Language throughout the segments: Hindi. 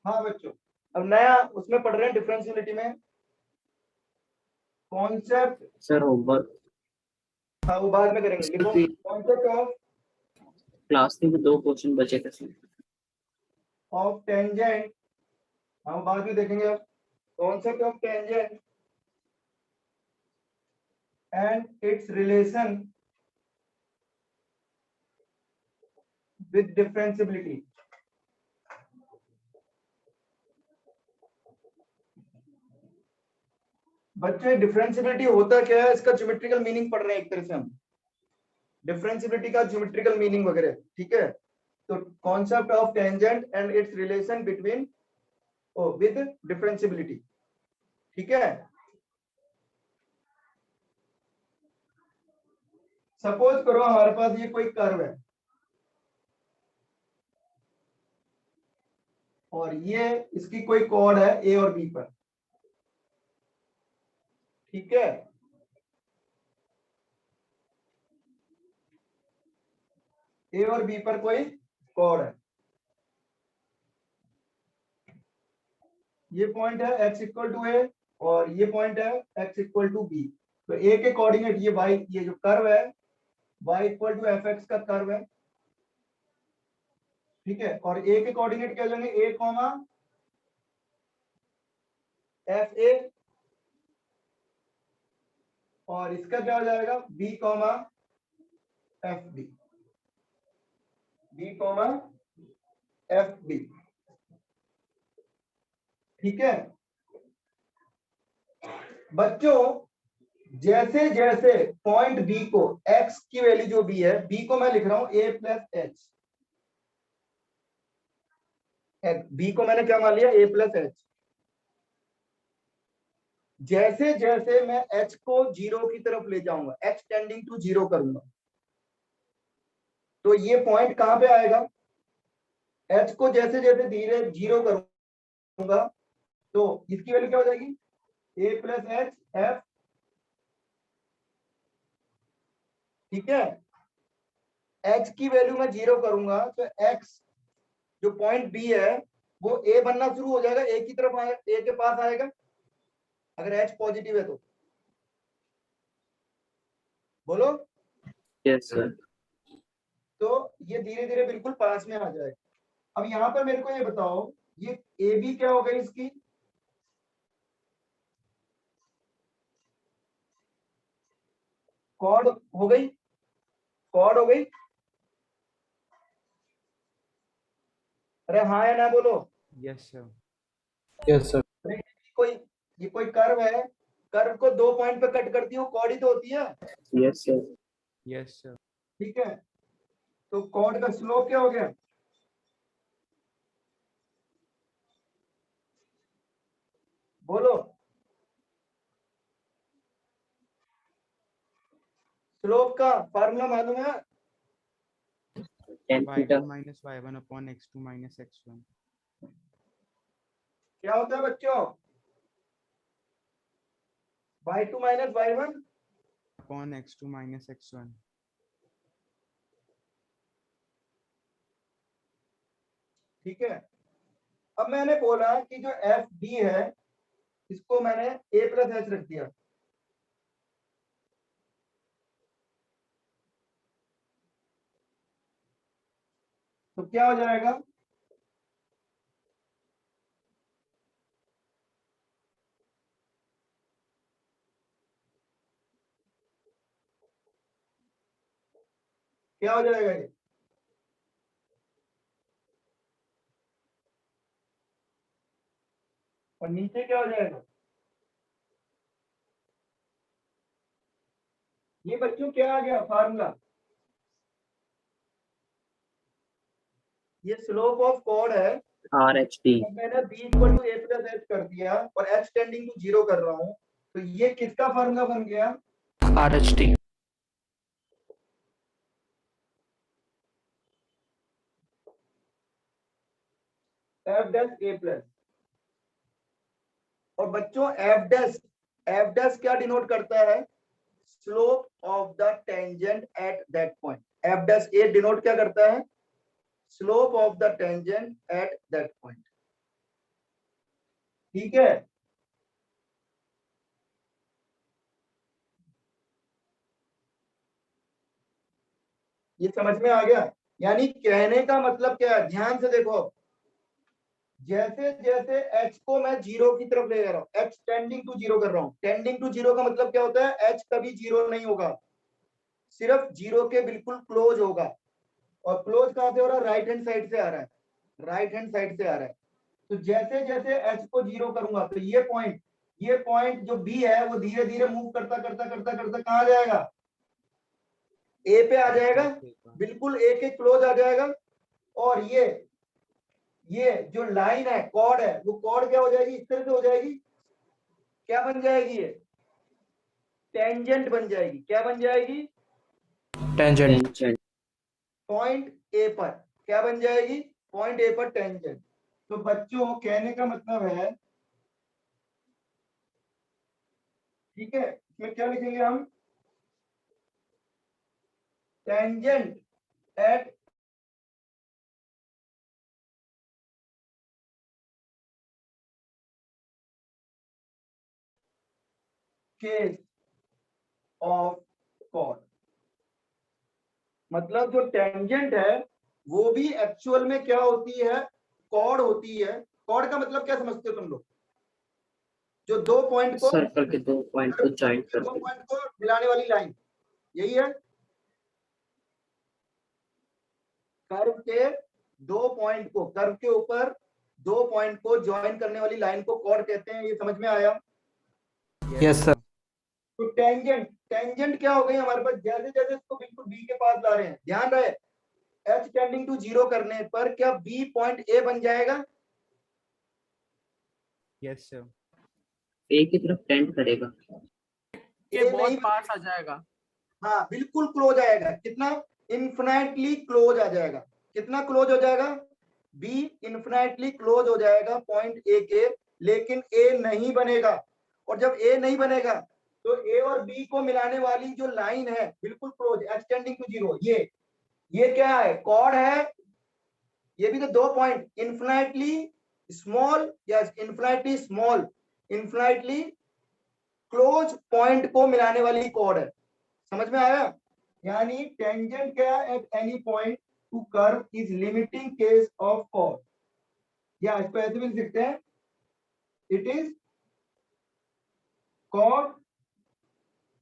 हाँ बच्चों, अब नया उसमें पढ़ रहे हैं डिफरेंशियलिटी में कॉन्सेप्ट। सर होमवर्क हाँ वो बाद में करेंगे। लिखो कॉन्सेप्ट ऑफ क्लास में 2 क्वेश्चन बचे थे सर। टेंजेंट, हम बाद में देखेंगे। अब concept of tangent and it's relation with differentiability. बच्चे डिफरेंशियबिलिटी होता क्या है, इसका ज्योमेट्रिकल मीनिंग पढ़ रहे हैं एक तरह से हम, डिफरेंशियबिलिटी का ज्योमेट्रिकल मीनिंग वगैरह, ठीक है। तो concept of tangent and it's relation between with differentiability, ठीक है। सपोज करो हमारे पास ये कोई कर्व है और ये इसकी कोई कॉर्ड है ए और बी पर, ठीक है। ए और बी पर कोई कॉर्ड है, ये पॉइंट है x इक्वल टू ए और ये पॉइंट है x इक्वल टू बी। तो ए के कोऑर्डिनेट ये y, ये जो कर्व है y equal to F X का कर्व है, ठीक है। और ए के कोऑर्डिनेट क्या जाएंगे, ए कॉमा एफ ए, और इसका क्या हो जाएगा B comma F B, B comma F B, ठीक है। बच्चों जैसे जैसे पॉइंट बी को x की वैल्यू जो बी है, बी को मैं लिख रहा हूं a प्लस एच, बी को मैंने क्या मान लिया a प्लस एच। जैसे जैसे मैं h को 0 की तरफ ले जाऊंगा, h टेंडिंग टू 0 करूंगा, तो ये पॉइंट कहां पे आएगा, h को जैसे जैसे धीरे 0 करूंगा तो इसकी वैल्यू क्या हो जाएगी a प्लस एच एफ, ठीक है। h की वैल्यू मैं 0 करूंगा तो x जो पॉइंट बी है वो a बनना शुरू हो जाएगा, a की तरफ आएगा, a के पास आएगा अगर h पॉजिटिव है तो, बोलो। Yes sir. तो ये धीरे धीरे बिल्कुल पास में आ जाएगा। अब यहां पर मेरे को ये बताओ, ये ए बी क्या हो गई इसकी, कॉर्ड हो गई, कॉर्ड हो गई। अरे हाँ या ना बोलो। Yes sir. Yes sir. अरे ये कोई कर्व है, कर्व को 2 पॉइंट पे कट करती है, वो कॉर्ड ही तो होती है, यस सर। Yes sir. ठीक है। तो कॉर्ड का स्लोप क्या हो गया, बोलो। स्लोप का फार्मूला मालूम है, tan theta y2 minus y1 upon x2 minus x1 क्या होता है बच्चों, y2 minus y1 upon x2 minus x1। ठीक है। अब मैंने बोला कि जो एफ डी है इसको मैंने a प्लस एच रख दिया, तो क्या हो जाएगा, क्या हो जाएगा ये, और नीचे क्या हो जाएगा, ये बच्चों क्या आ गया फार्मूला, ये स्लोप ऑफ कॉर्ड है। R H T. अब मैंने b equal to a plus H कर दिया और h टेंडिंग टू 0 कर रहा हूं, तो ये किसका फार्मूला बन गया, are H T. F dash a plus. और बच्चों एफ डैश क्या डिनोट करता है, slope of the tangent at that point. F dash A denote क्या करता है, slope of the tangent at that point, ठीक है, ये समझ में आ गया। यानी कहने का मतलब क्या है, ध्यान से देखो, जैसे जैसे h को मैं जीरो की तरफ ले जा रहा हूं, h टेंडिंग टू जीरो कर रहा हूं, टेंडिंग टू जीरो का मतलब क्या होता है, h कभी जीरो नहीं होगा, सिर्फ जीरो के बिल्कुल क्लोज होगा। और क्लोज कहां से हो रहा है, राइट हैंड साइड से आ रहा है, राइट हैंड साइड से आ रहा है। तो जैसे जैसे h को जीरो करूंगा तो ये पॉइंट जो b है वो धीरे धीरे मूव करता करता करता करता कहां आ जाएगा, a पे आ जाएगा, बिल्कुल a के क्लोज आ जाएगा। और ये जो लाइन है, कॉर्ड है, वो कॉर्ड क्या हो जाएगी, इस तरह से हो जाएगी, क्या बन जाएगी, ये टेंजेंट बन जाएगी। क्या बन जाएगी, टेंजेंट। पॉइंट ए पर क्या बन जाएगी, पॉइंट ए पर टेंजेंट। तो बच्चों कहने का मतलब है, ठीक है, इसमें क्या लिखेंगे हम, tangent at case of chord. मतलब जो टेंजेंट है वो भी एक्चुअल में क्या होती है, कॉर्ड होती है। कॉर्ड का मतलब क्या समझते हो तुम लोग, जो दो पॉइंट को, सर्कल के 2 पॉइंट को ज्वाइंट दो करते हैं। पॉइंट को मिलाने वाली लाइन, यही है। कर्व के दो पॉइंट को, कर्व के ऊपर दो पॉइंट को ज्वाइन करने वाली लाइन को कॉर्ड कहते हैं। ये समझ में आया। Yes sir. तो टेंजेंट, टेंजेंट क्या हो गई हमारे पास, जैसे जैसे इसको बिल्कुल बी के पास ला रहे हैं, ध्यान रहे, एच टेंडिंग टू जीरो करने पर क्या बी पॉइंट ए बन जाएगा, यस सर। ए की तरफ टेंड करेगा। ए बहुत नहीं, पास आ जाएगा। हाँ बिल्कुल क्लोज आएगा, कितना, इन्फिनाइटली क्लोज आ जाएगा। कितना क्लोज हो जाएगा, बी इन्फिनाइटली क्लोज हो जाएगा पॉइंट ए के, लेकिन ए नहीं बनेगा। और जब ए नहीं बनेगा तो ए और बी को मिलाने वाली जो लाइन है बिल्कुल क्लोज, एक्सटेंडिंग टू जीरो, ये क्या है, कॉर्ड है। ये भी तो दो पॉइंट, इन्फिनाइटली स्मॉल या infinitely small, infinitely close point को मिलाने वाली कॉर्ड है। समझ में आया। यानी टेंजेंट क्या, at any point to curve is limiting case of chord, या इसको ऐसे भी लिख सकते हैं, it is chord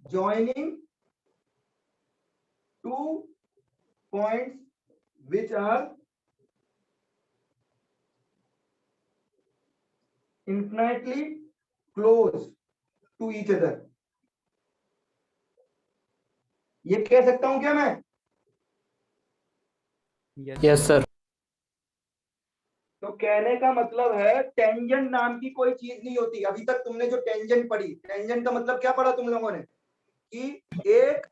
joining two points which are infinitely close to each other। ये कह सकता हूं क्या मैं, यस सर। तो कहने का मतलब है टेंजेंट नाम की कोई चीज नहीं होती। अभी तक तुमने जो टेंजेंट पढ़ी, टेंजेंट का मतलब क्या पढ़ा तुम लोगों ने, कि एक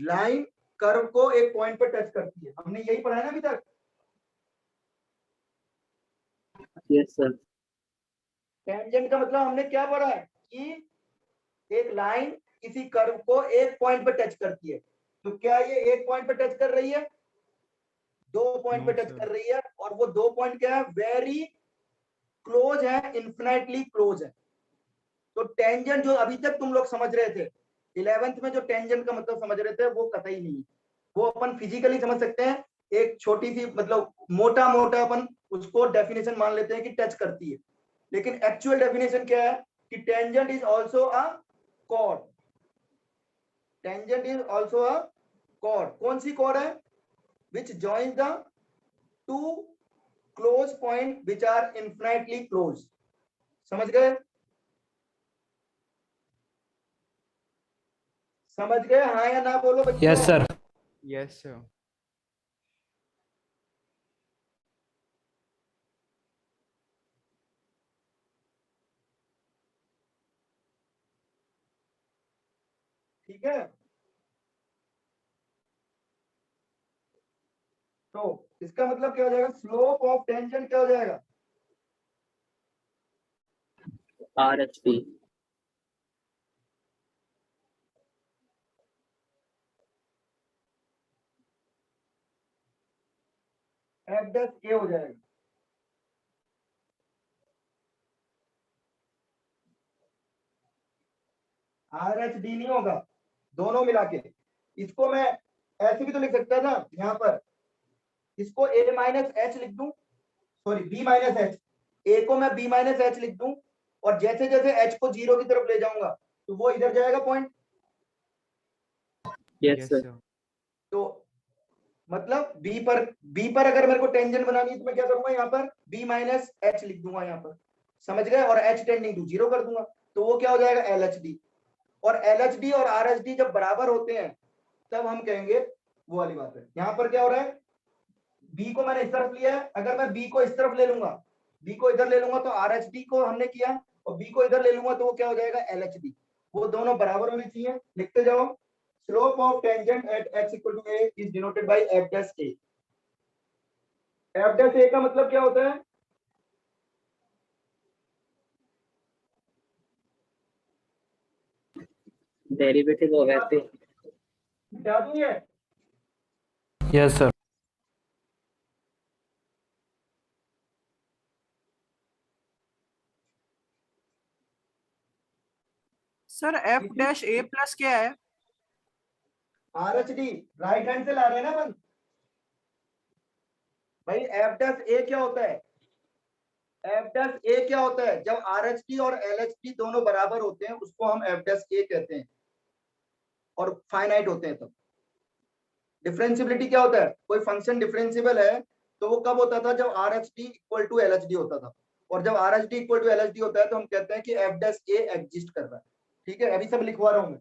लाइन कर्व को एक पॉइंट पर टच करती है, हमने यही पढ़ा है ना अभी तक। Yes sir. टेंजेंट का मतलब हमने क्या पढ़ा है, कि एक लाइन किसी कर्व को एक पॉइंट पर टच करती है। तो क्या ये एक पॉइंट पर टच कर रही है, दो पॉइंट पे No, टच sir. कर रही है, और वो दो पॉइंट क्या है, वेरी क्लोज है, इन्फिनाइटली क्लोज है। तो टेंजेंट जो अभी तक तुम लोग समझ रहे थे 11th में, जो टेंजेंट का मतलब समझ रहे थे, वो कतई नहीं है। वो अपन फिजिकली समझ सकते हैं, एक छोटी सी मतलब मोटा मोटा अपन उसको डेफिनेशन मान लेते हैं कि टच करती है। लेकिन एक्चुअल डेफिनेशन क्या है, कि tangent is also a chord, tangent is also a chord. कौन सी कॉर्ड है, which joins the two close point which are infinitely close. समझ गए, समझ गए, हाँ या ना बोलो बच्चों। Yes sir. Yes sir. ठीक है, तो इसका मतलब क्या हो जाएगा, स्लोप ऑफ टेंजेंट क्या हो जाएगा, RHP। एफ डैश ए हो जाएगा। आर एच डी नहीं होगा, दोनों मिला के। इसको मैं ऐसे भी तो लिख सकता था यहाँ पर, इसको ए माइनस एच लिख दूं, सॉरी बी माइनस एच, ए को मैं बी माइनस एच लिख दूं, और जैसे जैसे एच को जीरो की तरफ ले जाऊंगा तो वो इधर जाएगा point. Yes, Yes, sir. sir. तो मतलब बी पर अगर मेरे को टेंजेंट बनानी है तो मैं क्या करूंगा, यहाँ पर बी माइनस एच लिख दूंगा यहाँ पर, समझ गए, और एच टेंडिंग टू जीरो कर दूंगा, तो वो क्या हो जाएगा एल एच डी। और एल एच डी और आर एच डी जब बराबर होते हैं तब हम कहेंगे, वो वाली बात है। यहाँ पर क्या हो रहा है, बी को मैंने इस तरफ लिया है, अगर मैं बी को इस तरफ ले लूंगा, बी को इधर ले लूंगा तो आर एच डी को हमने किया, और बी को इधर ले लूंगा तो वो क्या हो जाएगा एल एच डी। वो दोनों बराबर होने चाहिए, लिखते जाओ। Slope of tangent at x equal to a is denoted by f dash a. F dash a का मतलब क्या होता है, Derivative of f a. बता दूं ये, Yes, sir. Sir f dash a plus क्या है? R H D right hand से ला रहे हैं ना अपन भाई। एफ डैश ए क्या होता है, एफ डैश ए क्या होता है, जब आर एच डी और एल एच डी दोनों बराबर होते हैं उसको हम एफ डैश ए कहते हैं, और फाइनाइट होते हैं तब। डिफरेंशियबिलिटी क्या होता है, कोई फंक्शन डिफरेंशियबल है तो वो कब होता था, जब R H D equal to L H D होता था, और जब R H D equal to L H D होता है तो हम कहते हैं कि एफ डैश ए एग्जिस्ट कर रहा है। ठीक है, अभी सब लिखवा रहा हूं मैं।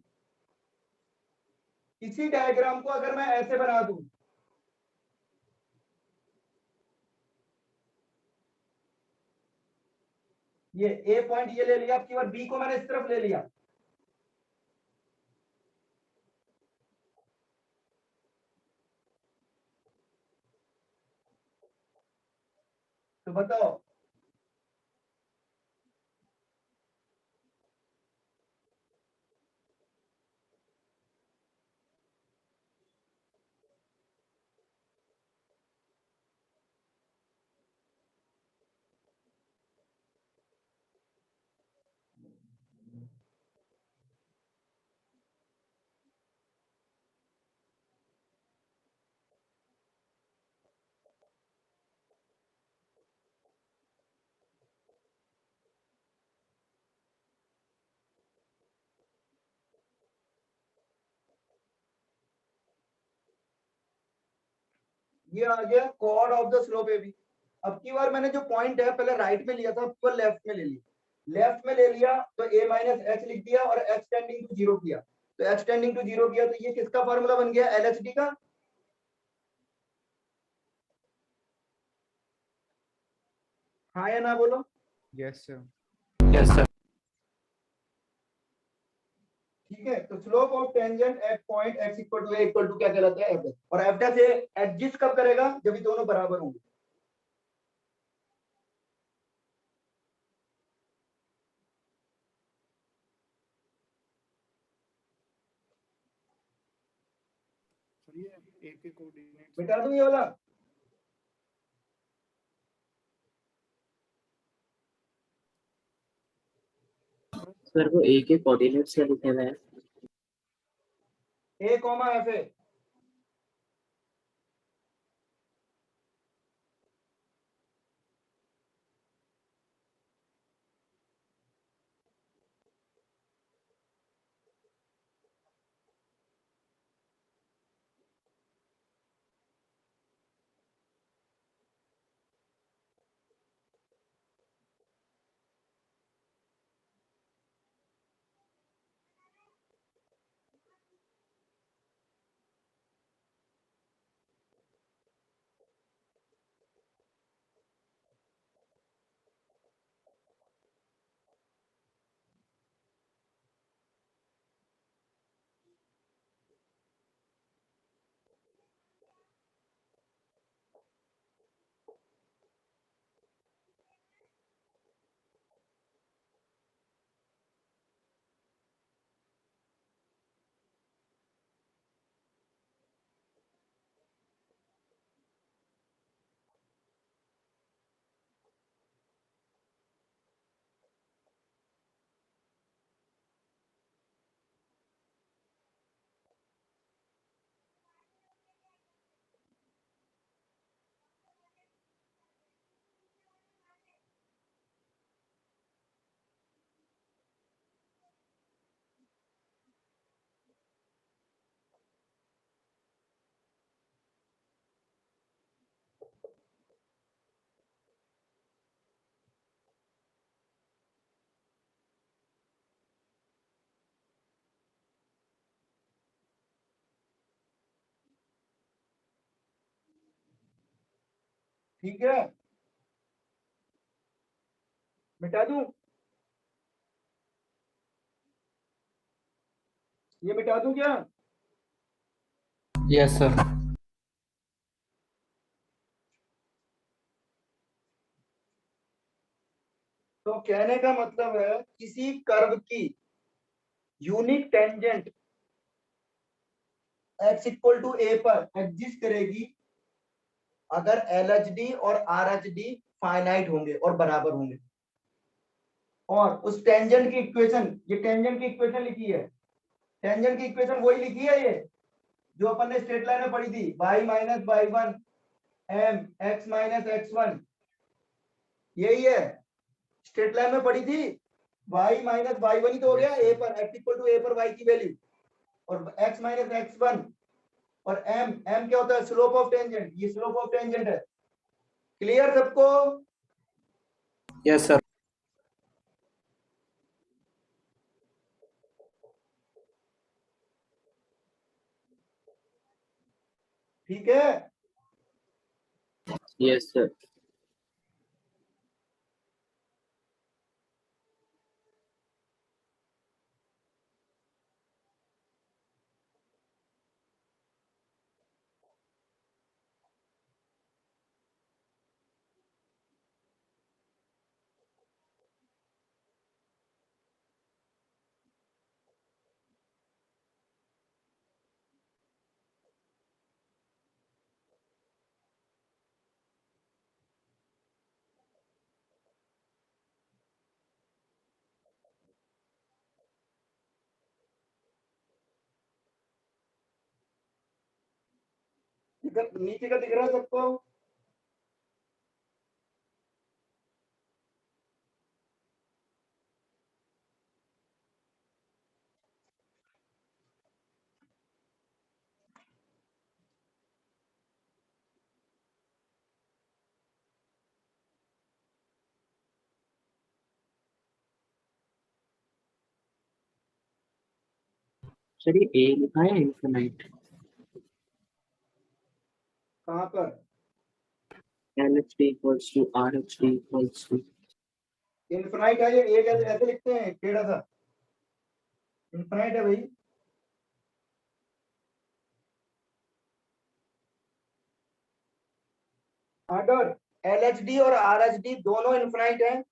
इसी डायग्राम को अगर मैं ऐसे बना दूं, ये ए पॉइंट ये ले लिया, आपकी बार बी को मैंने इस तरफ ले लिया, तो बताओ ये आ गया chord of the slope A B. अब की बार मैंने जो पॉइंट है पहले राइट में लिया था, अब की बार लेफ्ट में ले लिया, लेफ्ट में ले लिया तो ए माइनस एच लिख दिया और एच टेंडिंग टू जीरो किया, तो एच टेंडिंग टू जीरो किया तो ये किसका फॉर्मूला बन गया, एल एच डी का। हाँ या ना बोलो। Yes, sir. Yes, sir. ठीक है, तो slope of tangent at point X equal to A equal to क्या कहलाता है, एफ डैश। और एफ डैश एग्जिस्ट कब करेगा, जब ये दोनों बराबर होंगे। सर ये ए के कोऑर्डिनेट्स मिटा दूं ये वाला, सर वो a के कोऑर्डिनेट्स क्या लिखे हुए हैं? ए कॉमा एफ ए। ठीक है, मिटा दूं, ये मिटा दूं क्या? Yes, sir. तो कहने का मतलब है किसी कर्व की unique tangent x equal to a पर एग्जिस्ट करेगी अगर एल एच डी और आर एच डी फाइनाइट होंगे और बराबर होंगे। और उस टेंजेंट की इक्वेशन, ये टेंजेंट की इक्वेशन लिखी है, टेंजेंट की इक्वेशन वही लिखी है ये जो अपन ने स्ट्रेट लाइन में पढ़ी थी, y minus Y one M X minus X one, यही है, स्ट्रेट लाइन में पढ़ी थी। y माइनस वाई वन ही तो हो गया ए पर, x इक्वल टू ए पर y की वैल्यू, और x माइनस एक्स वन, और m क्या होता है, स्लोप ऑफ टेंजेंट, ये स्लोप ऑफ टेंजेंट है। क्लियर सबको? Yes, sir. ठीक है, Yes, sir. नीचे का दिख रहा है सबको? सर ये ए लिखा है इनफिनाइट, कहां पर? L H D equals to R H D equals to. Infinite है ये, एक ऐसे लिखते हैं टेढ़ा सा, इनफिनाइट है भाई। अगर एल एच डी और आर एच डी दोनों इनफिनाइट है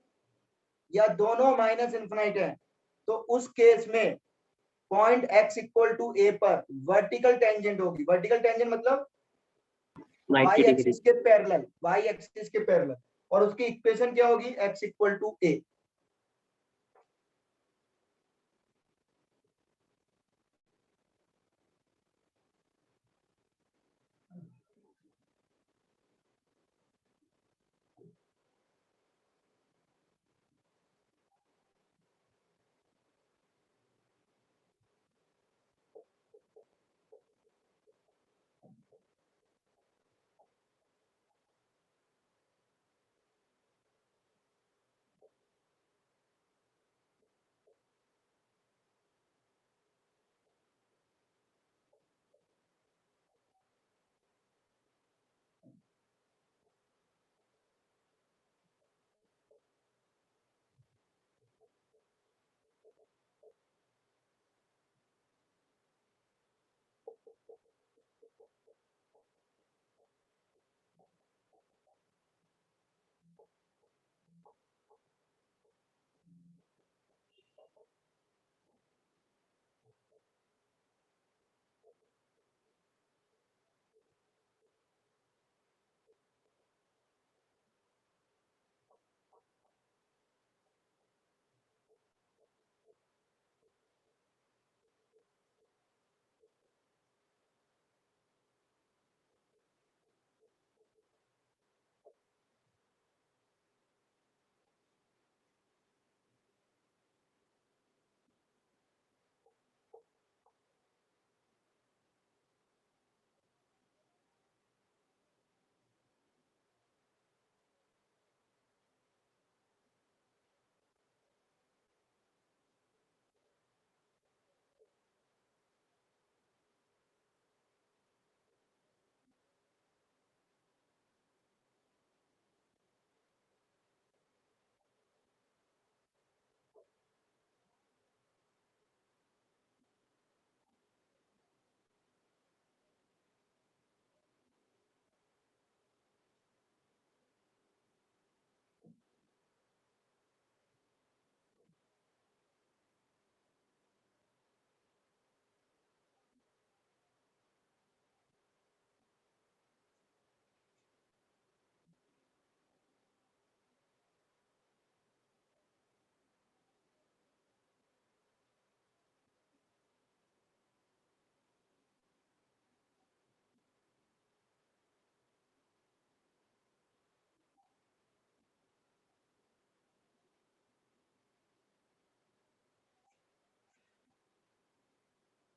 या दोनों माइनस इनफिनाइट है, तो उस केस में point x equal to a पर वर्टिकल टेंजेंट होगी। वर्टिकल टेंजेंट मतलब y 90 डिग्री। एक्सिस के पैरेलल, y एक्सिस के पैरेलल, और उसकी इक्वेशन क्या होगी, x इक्वल टू ए।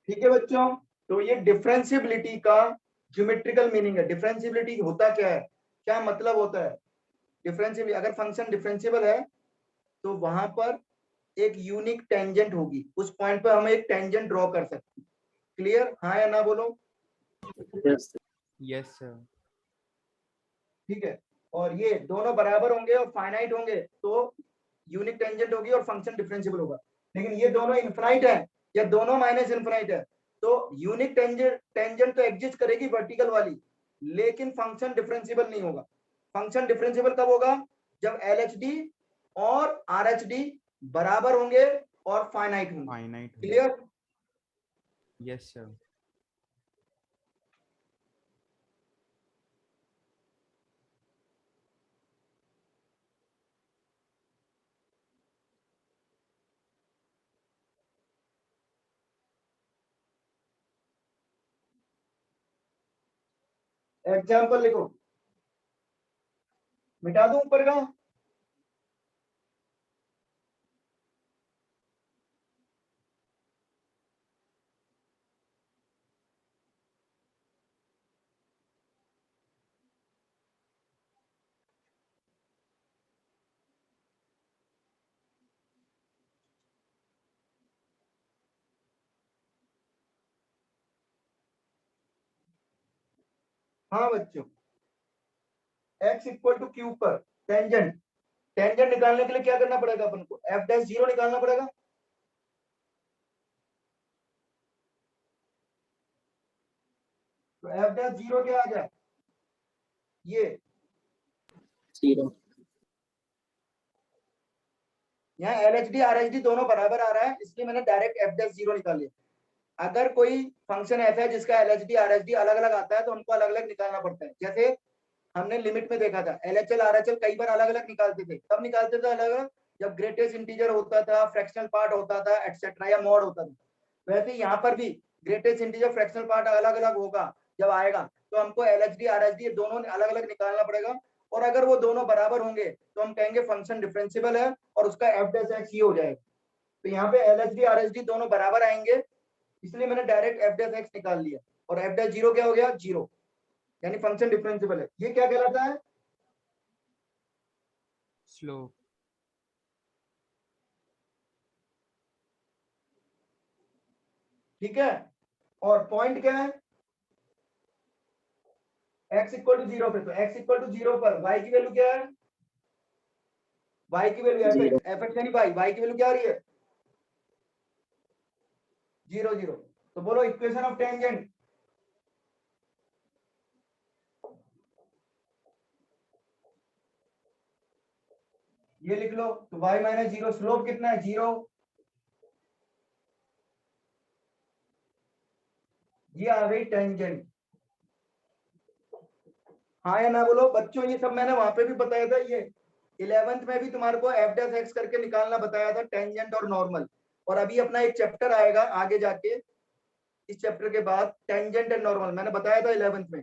ठीक है बच्चों, तो ये डिफरेंशियबिलिटी का ज्योमेट्रिकल मीनिंग है। डिफरेंशियबिलिटी होता क्या है, क्या मतलब होता है डिफरेंशियबिलिटी? अगर फंक्शन डिफरेंशियबल है तो वहां पर एक यूनिक टेंजेंट होगी, उस पॉइंट पर हम एक टेंजेंट ड्रॉ कर सकते हैं। क्लियर, हाँ या ना बोलो? Yes, sir. Yes, sir. ठीक है, और ये दोनों बराबर होंगे और फाइनाइट होंगे तो यूनिक टेंजेंट होगी और फंक्शन डिफरेंशियबल होगा। लेकिन ये दोनों इनफाइनाइट है या दोनों माइनस इनफाइनाइट है तो यूनिक टेंजेंट तो एग्जिस्ट करेगी वर्टिकल वाली, लेकिन फंक्शन डिफरेंशियबल नहीं होगा। फंक्शन डिफरेंशियबल कब होगा? जब LHD और RHD बराबर होंगे और फाइनाइट होंगे। Finite. Clear? Yes, sir. Example लिखो, मिटा दूं ऊपर का? हाँ बच्चों, x इक्वल टू क्यू पर टेंजेंट, टेंजेंट निकालने के लिए क्या करना पड़ेगा अपन को? f डैश जीरो निकालना पड़ेगा। तो f डैश जीरो क्या आ गया? ये 0. यहाँ LHD RHD दोनों बराबर आ रहा है, इसलिए मैंने डायरेक्ट f डैश जीरो निकाल लिया। अगर कोई फंक्शन ऐसा है जिसका LHD RHD अलग अलग आता है तो उनको अलग अलग निकालना पड़ता है। जैसे हमने लिमिट में देखा था, LHL RHL कई बार अलग अलग निकालते थे। कब निकालते थे अलग अलग? जब ग्रेटेस्ट इंटीजर होता था, फ्रैक्शनल पार्ट होता था, एटसेट्रा, या मॉड होता था। वैसे यहाँ पर भी ग्रेटेस्ट इंटीजर फ्रैक्शनल पार्ट अलग अलग होगा, जब आएगा तो हमको LHD RHD दोनों अलग अलग निकालना पड़ेगा। और अगर वो दोनों बराबर होंगे तो हम कहेंगे फंक्शन डिफरेंशियबल है और उसका f डैश x ये हो जाएगा। तो यहाँ पे LHD RHD दोनों बराबर आएंगे, इसलिए मैंने डायरेक्ट f डैश x निकाल लिया। और f डैश जीरो क्या हो गया? जीरो, यानी फंक्शन डिफरेंशियबल है। ये क्या कहलाता है? Slope. ठीक है, और पॉइंट क्या है? x इक्वल टू जीरो पे, तो x इक्वल टू जीरो पर y की वैल्यू क्या है? y की वैल्यू Zero. fx यानी y की वैल्यू क्या आ रही है? Zero zero. तो बोलो इक्वेशन ऑफ टेंजेंट। ये लिख लो, तो y माइनस जीरो, स्लोप कितना है? जीरो। ये आ गई टेंजेंट। हाँ या ना बोलो बच्चों? ये सब मैंने वहां पे भी बताया था, ये 11th में भी तुम्हारे को f डैश x करके निकालना बताया था, टेंजेंट और नॉर्मल। और अभी अपना एक चैप्टर आएगा आगे जाके, इस चैप्टर के बाद, टेंजेंट एंड नॉर्मल, मैंने बताया था 11th में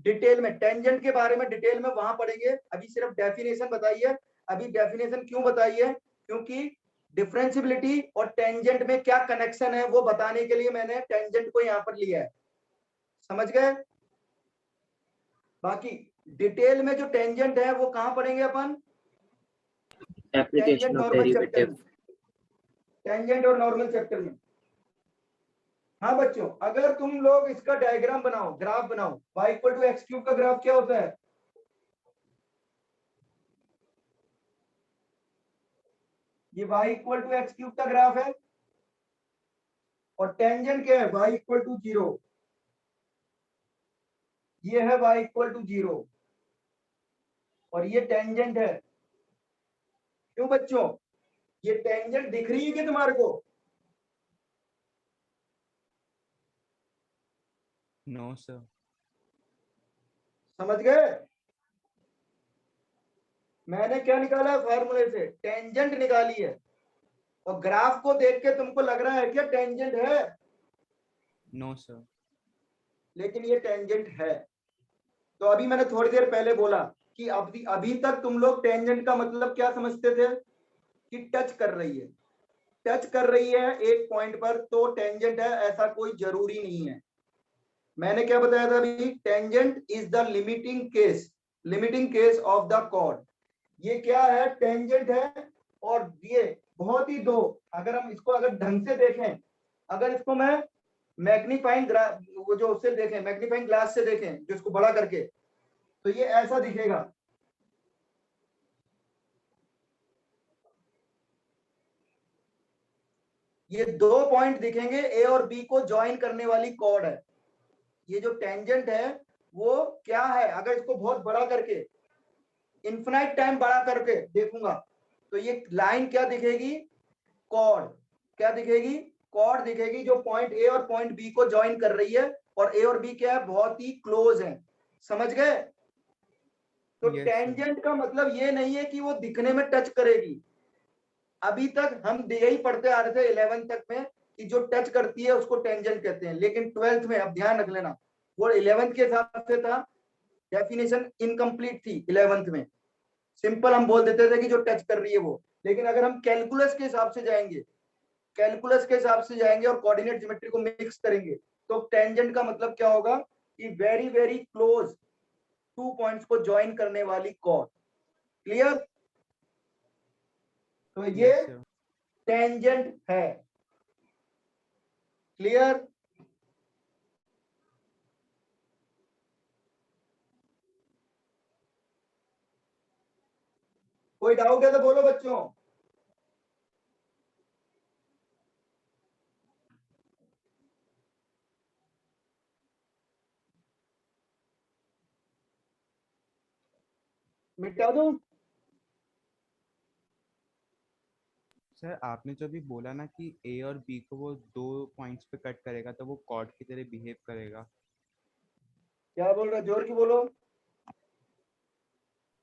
डिटेल में। टेंजेंट के बारे में डिटेल में वहां पढ़ेंगे, अभी सिर्फ डेफिनेशन बताई है। अभी डेफिनेशन क्यों बताई है? क्योंकि डिफरेंशियबिलिटी और टेंजेंट में क्या कनेक्शन है वो बताने के लिए मैंने टेंजेंट को यहाँ पर लिया है। समझ गए? बाकी डिटेल में जो टेंजेंट है वो कहाँ पढ़ेंगे अपन? Tangent Application of normal chapter derivative. में, टेंजेंट और नॉर्मल चैप्टर में। हाँ बच्चों, अगर तुम लोग इसका डायग्राम बनाओ, ग्राफ बनाओ, y equal to X cube का ग्राफ क्या होता है? ये y equal to X cube का ग्राफ है। और टेंजेंट क्या है? y equal to zero. ये है y इक्वल टू जीरो और ये टेंजेंट है। क्यों बच्चों? ये टेंजेंट दिख रही है क्या तुम्हारे को? No, sir. समझ गए? मैंने क्या निकाला है फॉर्मूले से? टेंजेंट निकाली है। और ग्राफ को देख के तुमको लग रहा है क्या टेंजेंट है? No, sir. लेकिन ये टेंजेंट है। तो अभी मैंने थोड़ी देर पहले बोला कि अभी अभी तक तुम लोग टेंजेंट का मतलब क्या समझते थे? कि टच कर रही है। टच कर रही है एक पॉइंट पर तो टेंजेंट है, ऐसा कोई जरूरी नहीं है। मैंने क्या बताया था अभी, tangent is the limiting case of the chord. ये क्या है, टेंजेंट है। और ये बहुत ही दो, अगर हम इसको अगर ढंग से देखें, अगर इसको मैं मैग्नीफाइंग वो जो उससे देखें, मैग्नीफाइंग ग्लास से देखें, जो इसको बड़ा करके, तो ये ऐसा दिखेगा। ये दो पॉइंट दिखेंगे, ए और बी को ज्वाइन करने वाली कॉर्ड है। ये जो टेंजेंट है वो क्या है, अगर इसको बहुत बड़ा करके, इन्फिनाइट टाइम बड़ा करके देखूंगा, तो ये लाइन क्या दिखेगी, कॉर्ड। क्या दिखेगी, कॉर्ड दिखेगी, जो पॉइंट ए और पॉइंट बी को ज्वाइन कर रही है। और ए और बी क्या है, बहुत ही क्लोज है। समझ गए? तो Yes, sir. टेंजेंट का मतलब ये नहीं है कि वो दिखने में टच करेगी। अभी तक हम यही पढ़ते आ रहे थे 11th तक में कि जो टच करती है उसको टेंजेंट कहते हैं, लेकिन 12th में, अब ध्यान रख लेना, वो 11th के हिसाब से था, डेफिनेशन इनकम्प्लीट थी 11th में। सिंपल हम बोल देते थे कि जो टच कर रही है वो। लेकिन अगर हम कैलकुलस के हिसाब से जाएंगे, और कोऑर्डिनेट ज्योमेट्री को मिक्स करेंगे, तो टेंजेंट का मतलब क्या होगा कि very very close two points को ज्वाइन करने वाली कॉर्ड। क्लियर? तो ये Yes, sir. टेंजेंट है। क्लियर? कोई डाउट है तो बोलो बच्चों। मिटा दूं? सर आपने जो भी बोला ना कि ए और बी को वो दो पॉइंट्स पे कट करेगा तो वो कॉर्ड की तरह बिहेव करेगा। क्या बोल रहा, जोर की बोलो।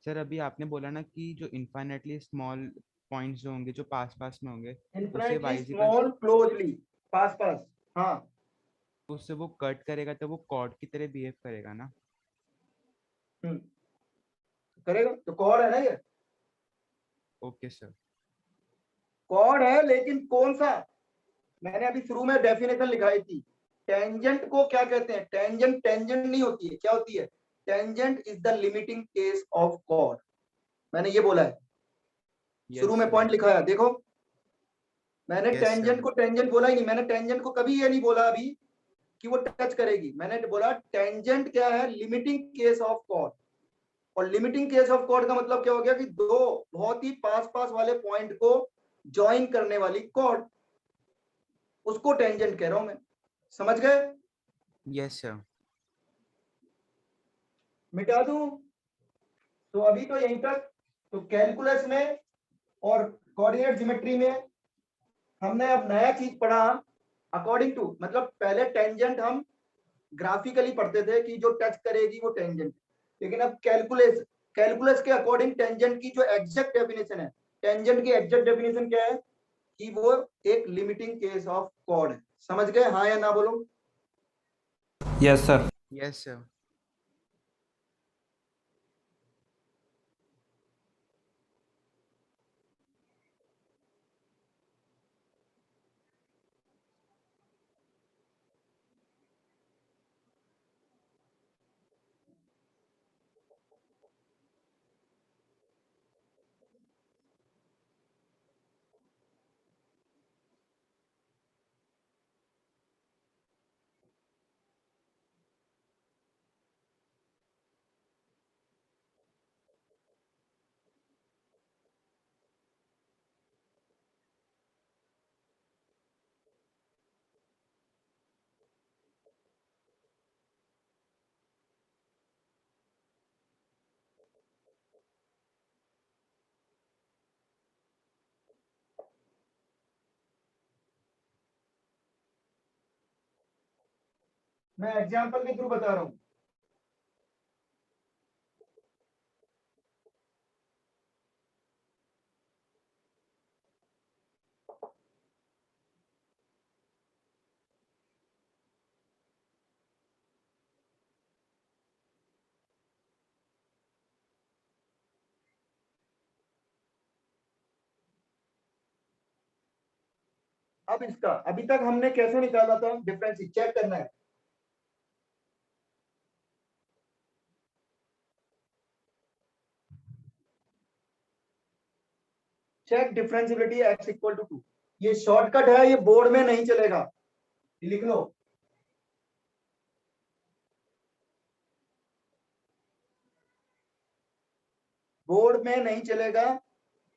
सर अभी आपने बोला ना कि जो इन्फाइनेटली स्मॉल पॉइंट्स जो होंगे जो पास पास में होंगे उसे इन्फिनिटली वाइजिकल स्मॉल क्लोजली, पास पास। हाँ, उससे वो कट करेगा तो वो कॉर्ड की तरह बिहेव करेगा ना। करेगा तो कॉर्ड है ना ये। Okay sir. कॉर्ड है, लेकिन कौन सा, मैंने अभी शुरू में डेफिनेशन लिखाई थी। टेंजेंट को क्या कहते हैं, टेंजेंट टेंजेंट नहीं होती है, क्या होती है, tangent is the limiting case of chord. मैंने ये बोला है, शुरू यस में सर। पॉइंट लिखा है, देखो। मैंने यस टेंजेंट सर। को टेंजेंट बोला ही नहीं, मैंने टेंजेंट को कभी ये नहीं बोला अभी कि वो टच करेगी। मैंने बोला टेंजेंट क्या है, लिमिटिंग केस ऑफ कॉर्ड। और लिमिटिंग केस ऑफ कॉर्ड का मतलब क्या हो गया कि दो बहुत ही पास पास वाले पॉइंट को ज्वाइन करने वाली कॉर्ड, उसको टेंजेंट कह रहा हूं मैं। समझ गए? Yes sir. मिटा दूं? तो अभी तो यहीं तक। तो कैलकुलस में और कोऑर्डिनेट ज्योमेट्री में हमने अब नया चीज पढ़ा, अकॉर्डिंग टू, मतलब पहले टेंजेंट हम ग्राफिकली पढ़ते थे कि जो टच करेगी वो टेंजेंट। लेकिन अब कैलकुलस के अकॉर्डिंग टेंजेंट की जो एग्जैक्ट डेफिनेशन है, टेंजेंट की एग्जैक्ट डेफिनेशन क्या है कि वो एक लिमिटिंग केस ऑफ कॉर्ड है। समझ गए, हाँ या ना बोलो। Yes sir. Yes sir. मैं एग्जाम्पल के थ्रू बता रहा हूं। अब इसका अभी तक हमने कैसे निकाला था डिफरेंस, चेक करना है। Check differentiability x equal to 2। ये शॉर्टकट है, ये बोर्ड में नहीं चलेगा, लिख लो। बोर्ड में नहीं चलेगा,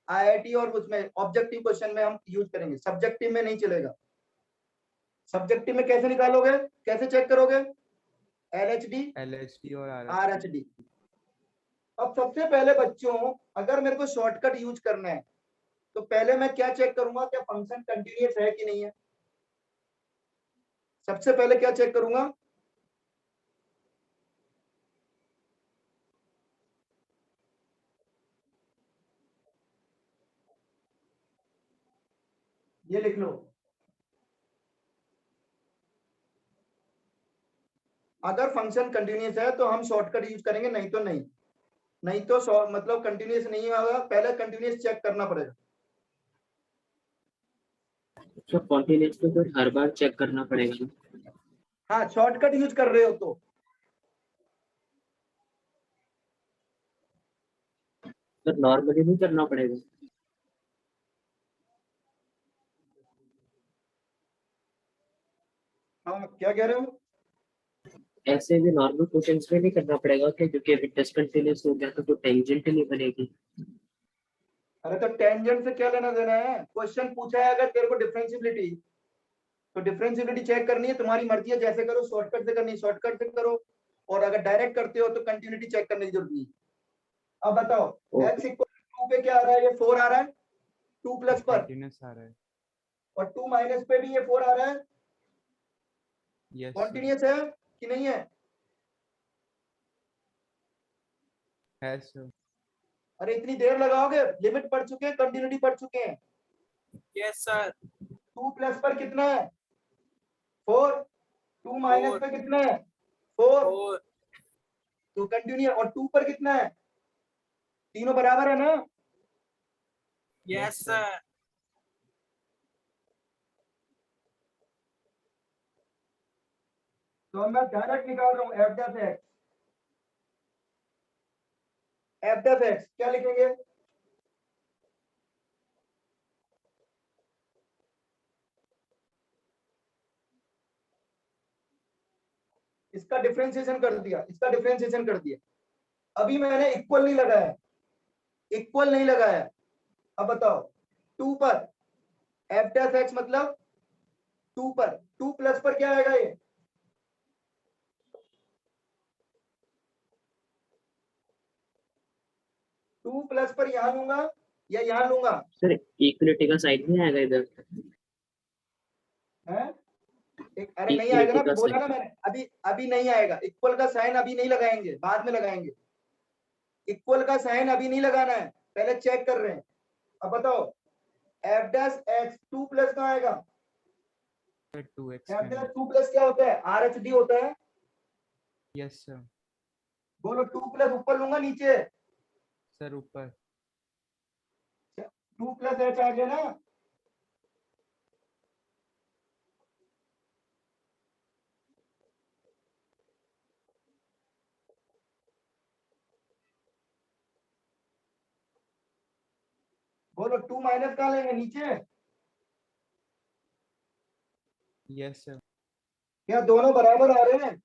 आईआईटी और उसमें ऑब्जेक्टिव क्वेश्चन में हम यूज करेंगे, सब्जेक्टिव में नहीं चलेगा। सब्जेक्टिव में कैसे निकालोगे, कैसे चेक करोगे? LHD LHD और RHD। अब सबसे पहले बच्चों, अगर मेरे को शॉर्टकट यूज करना है तो पहले मैं क्या चेक करूंगा, क्या फंक्शन कंटिन्यूअस है कि नहीं है। सबसे पहले क्या चेक करूंगा, ये लिख लो। अगर फंक्शन कंटिन्यूअस है तो हम शॉर्टकट यूज करेंगे, नहीं तो नहीं। नहीं तो मतलब कंटिन्यूअस नहीं होगा, पहले कंटिन्यूअस चेक करना पड़ेगा। तो कॉन्टिन्यूस तो फिर हर बार चेक करना पड़ेगा ना? हाँ, शॉर्टकट यूज कर रहे हो तो नॉर्मली नहीं करना पड़ेगा? हाँ, क्या कह रहे हो? ऐसे भी नॉर्मल क्वेश्चंस में नहीं करना पड़ेगा क्या, क्योंकि अभी डिसकंटिन्यूअस हो गया तो टेंजेंट नहीं बनेगी। अरे तो टेंजेंट से क्या लेना देना है, क्वेश्चन पूछा है अगर तेरे को डिफरेंशियबिलिटी, तो डिफरेंशियबिलिटी चेक करनी है, तुम्हारी मर्जी है, जैसे करो, शॉर्टकट से करनी शॉर्टकट से करो, और अगर डायरेक्ट करते हो तो कंटिन्यूटी चेक करने की जरूरत नहीं। अब बताओ, x इक्वल 2 पे क्या आ रहा है, ये 4 आ रहा है 2 प्लस पर, कंटिन्यूअस आ रहा है। और 2 माइनस पे भी ये 4 आ रहा है, यस सर। कॉन्टिन्यूअस है कि नहीं है? है सर। अरे इतनी देर लगाओगे, लिमिट पढ़ चुके हैं, कंटिन्यूटी पढ़ चुके हैं। Yes sir. 2 प्लस पर कितना है 4, 2 माइनस 4 पे कितना है 4, 4 तो कंटिन्यू, और 2 पर कितना है, तीनों बराबर है ना? Yes sir. तो मैं डायरेक्ट निकाल रहा हूँ F def X. F def X क्या लिखेंगे, इसका डिफरेंशिएशन कर दिया, इसका डिफरेंशिएशन कर दिया। अभी मैंने इक्वल नहीं लगाया, इक्वल नहीं लगाया। अब बताओ 2 पर एफ डेफ एक्स मतलब 2 पर, 2 प्लस पर क्या आएगा, ये 2 प्लस पर यहां लूंगा या यहां लूंगा सर इक्वलिटी का साइन नहीं आएगा इधर? है? अरे नहीं आएगा इक्वलिटी ना, का अभी बोला ना साइन। मैंने, अभी अभी नहीं आएगा। इक्वल का साइन अभी नहीं लगाएंगे, बाद में लगाएंगे। इक्वल का साइन अभी नहीं लगाना है, पहले चेक कर रहे हैं। अब बताओ एफ डैश एक्स 2 प्लस कहाँ आएगा, 2x एफ के डैश अंदर। 2 प्लस क्या होता है, आर एच डी होता है। Yes sir. बोलो 2 प्लस ऊपर लूंगा नीचे, सर ऊपर। 2 प्लस एच आ गया ना। बोलो 2 माइनस कहाँ लेंगे, नीचे? Yes sir. क्या दोनों बराबर आ रहे हैं?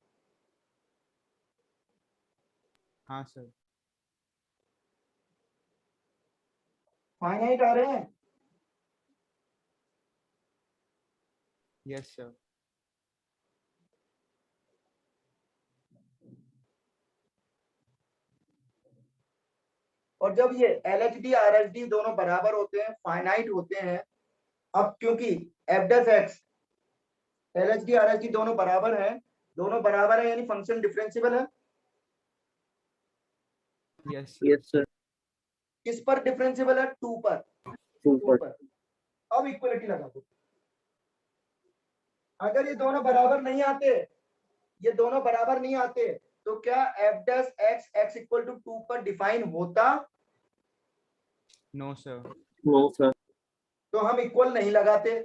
हाँ सर। फाइनाइट आ रहे हैं? Yes sir. और जब ये L H D R H D दोनों बराबर होते हैं, फाइनाइट होते हैं, अब क्योंकि F dash x L H D R H D दोनों बराबर है, दोनों बराबर है यानी फंक्शन डिफरेंशिएबल है। Yes sir. Yes sir. किस पर डिफरेंशिएबल है, 2 पर, 2 ऊपर। पर। अब इक्वलिटी लगा दो। अगर ये दोनों बराबर नहीं आते, ये दोनों बराबर नहीं आते, तो क्या f dash x x equal to 2 पर डिफाइन होता? No sir. No sir. तो हम इक्वल नहीं लगाते,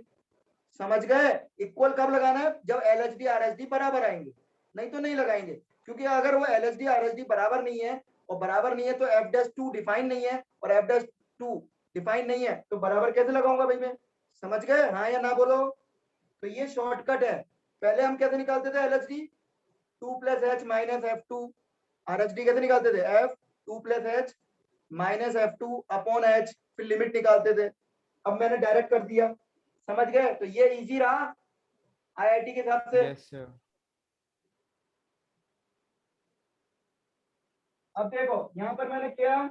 समझ गए? इक्वल कब लगाना है? जब LHD RHD बराबर आएंगे, नहीं तो नहीं लगाएंगे, क्योंकि अगर वो LHD RHD बराबर नहीं है और बराबर नहीं है तो F'2 डिफाइन नहीं है और F'2 डिफाइन नहीं है तो बराबर कैसे लगाऊंगा भाई मैं? समझ गए? हाँ या ना बोलो। तो ये शॉर्टकट है। पहले हम कैसे निकालते थे LHD? 2 plus H minus F2। RHD कैसे निकालते थे? F 2 plus H minus F2 upon H, फिर लिमिट निकालते थे। अब मैंने डायरेक्ट कर दिया। समझ गए? तो ये इजी रहा IIT के हिसाब से। Yes sir. अब देखो यहां पर मैंने किया,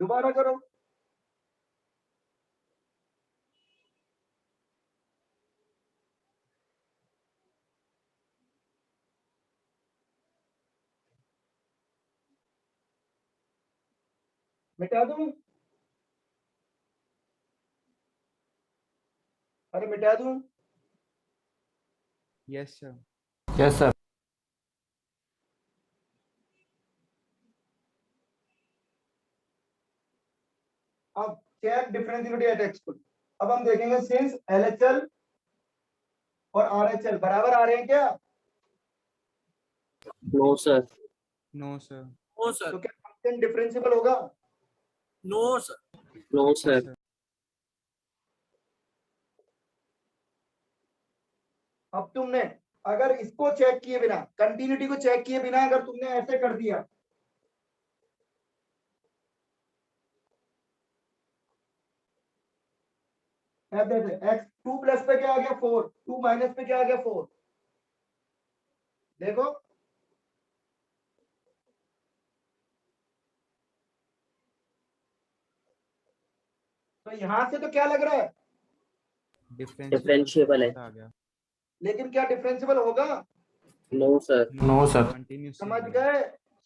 दोबारा करो। मिटा दूं? अरे मिटा दूं? Yes sir. Yes sir. अब चेक डिफरेंशियलिटी एट x। अब हम देखेंगे सिंस LHL और RHL बराबर आ रहे हैं क्या? No sir. No sir. No sir. तो क्या फंक्शन डिफरेंशिएबल होगा? No sir. No no sir. Sir. अब तुमने अगर इसको चेक किए बिना, कंटिन्यूटी को चेक किए बिना अगर तुमने ऐसे कर दिया, एक्स 2 प्लस पे क्या आ गया 4, 2 माइनस पे क्या आ गया 4। देखो तो यहां से तो क्या लग रहा है? डिफरेंशिएबल है। आ गया। लेकिन क्या डिफरेंशिएबल होगा? No sir. No sir. Continuous समझ गए?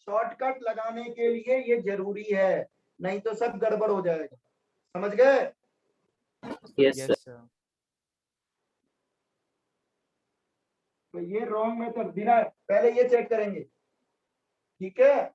शॉर्टकट लगाने के लिए ये जरूरी है, नहीं तो सब गड़बड़ हो जाएगा। समझ गए? Yes sir. Yes sir. तो ये रॉन्ग मेथड बिना, पहले ये चेक करेंगे, ठीक है?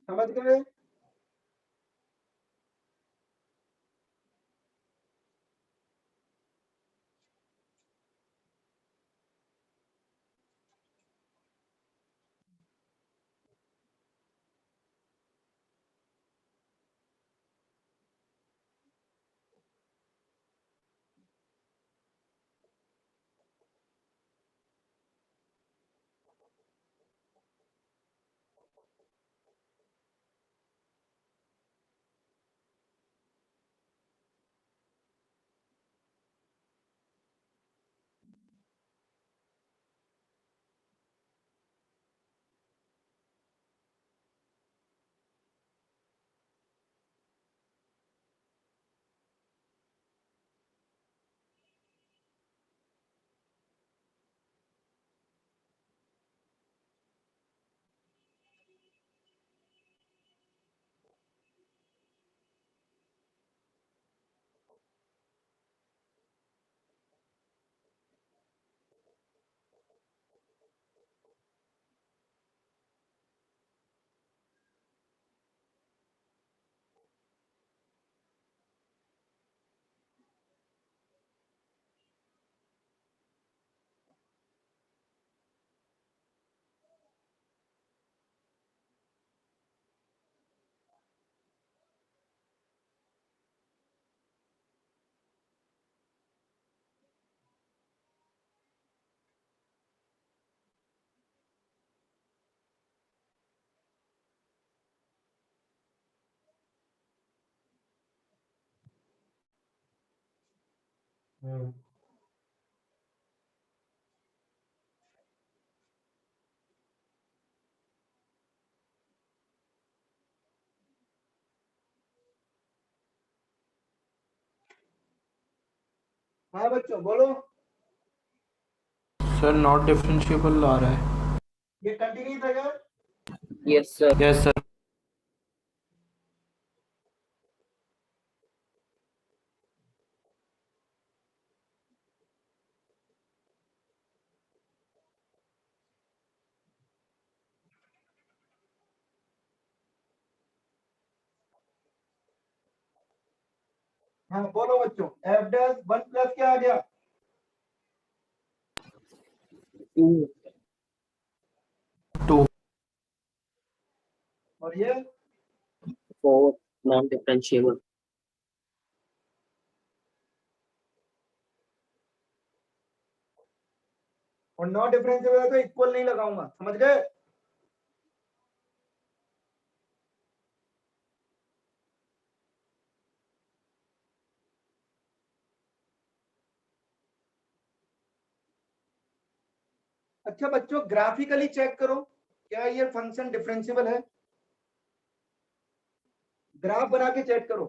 समझ गए? हाँ बच्चों बोलो, सर नॉट डिफरेंशिएबल आ रहा है। ये कंटिन्यूस है क्या? Yes sir. Yes sir. हाँ बोलो बच्चों, एफ डैश 1 प्लस क्या आ गया? 2 2 और ये 4 नॉन डिफरेंशिएबल। और नॉट डिफरेंशिएबल है तो इक्वल नहीं लगाऊंगा, समझ गए? अच्छा बच्चों, ग्राफिकली चेक करो क्या ये फंक्शन डिफरेंशिएबल है। ग्राफ बना के चेक करो।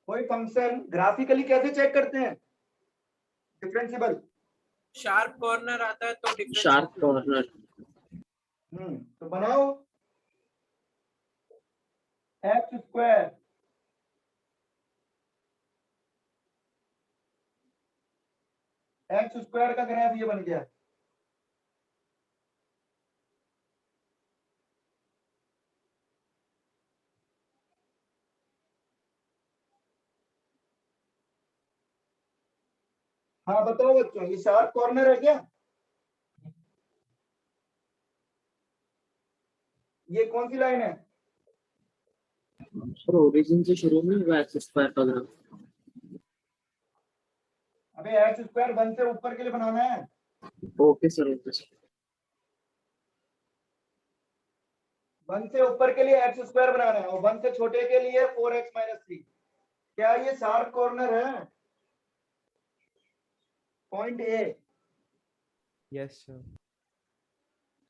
कोई फंक्शन ग्राफिकली कैसे चेक करते हैं डिफरेंशिएबल? शार्प कॉर्नर आता है तो शार्प डिफरेंशिएबल। कॉर्नर। तो बनाओ एक्स स्क्वायर का ग्राफ ये बन गया। हाँ बताओ बच्चों, ये शार्प कॉर्नर है क्या? ये कौन सी लाइन है? सर ओरिजिन से शुरू में हुआ एक्स स्क्वायर का ग्राफ। अबे एक्स स्क्वायर 1 से ऊपर के लिए बनाना है। Okay sir, okay sir. 1 से ऊपर के लिए एक्स स्क्वायर बनाना है और 1 से छोटे के लिए 4x-3। क्या ये शार्प कॉर्नर है? Point A. Yes sir.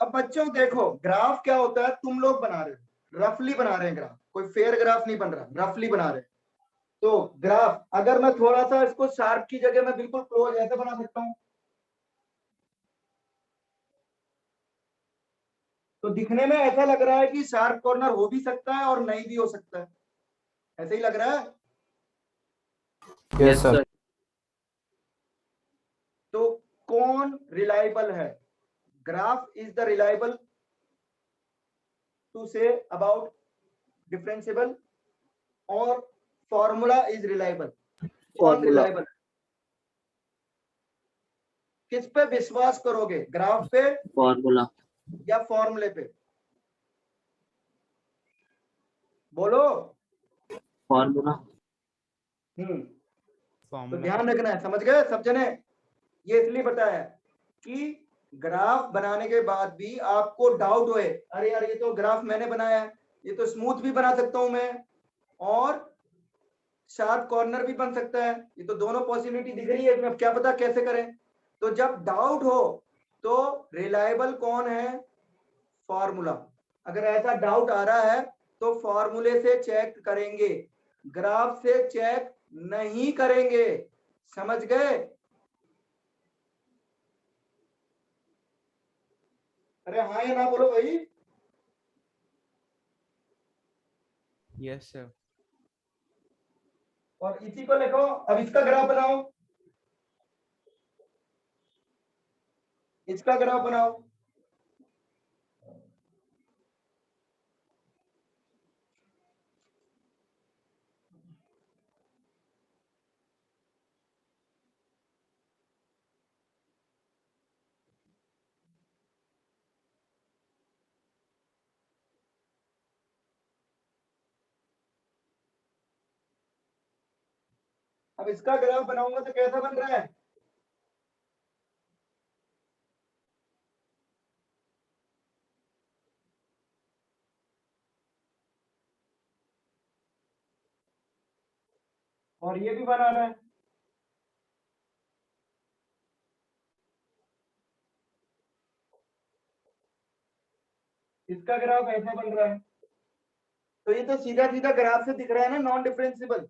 अब बच्चों देखो, ग्राफ क्या होता है, तुम लोग बना रहे हो, रफली बना रहे हैं ग्राफ, कोई फेयर ग्राफ नहीं बन रहा, रफली बना रहे हैं। तो ग्राफ अगर मैं थोड़ा सा इसको शार्प की जगह मैं बिल्कुल क्लोज ऐसे बना सकता हूं, तो दिखने में ऐसा लग रहा है कि शार्प कॉर्नर हो भी सकता है और नहीं भी हो सकता है, ऐसे ही लग रहा है। Yes sir. तो कौन रिलायबल है? Graph is the reliable to say about differentiable और फॉर्मूला इज रिलायबल? कौन फॉर्मूला। रिलायबल? किस पे विश्वास करोगे, ग्राफ पे फॉर्मूला। या फॉर्मूले पे? बोलो। फॉर्मूला। तो फॉर्मूला। ध्यान रखना है, समझ गए सब जने? ये इसलिए बताया कि ग्राफ बनाने के बाद भी आपको डाउट होए, अरे यार ये तो ग्राफ मैंने बनाया है, ये तो स्मूथ भी बना सकता हूं मैं और शार्प कॉर्नर भी बन सकता है, ये तो दोनों पॉसिबिलिटी दिख रही है इसमें, अब क्या पता कैसे करें। तो जब डाउट हो तो रिलायबल कौन है? फॉर्मूला। अगर ऐसा डाउट आ रहा है तो फॉर्मूले से चेक करेंगे, ग्राफ से चेक नहीं करेंगे, समझ गए? अरे हाँ या ना बोलो भाई। Yes sir. और इसी को लिखो, अब इसका ग्राफ बनाओ, इसका ग्राफ बनाओ। अब इसका ग्राफ बनाऊंगा तो कैसा बन रहा है? और ये भी 1 आ रहा है। इसका ग्राफ ऐसा बन रहा है। तो ये तो सीधा सीधा ग्राफ से दिख रहा है ना, non differentiable.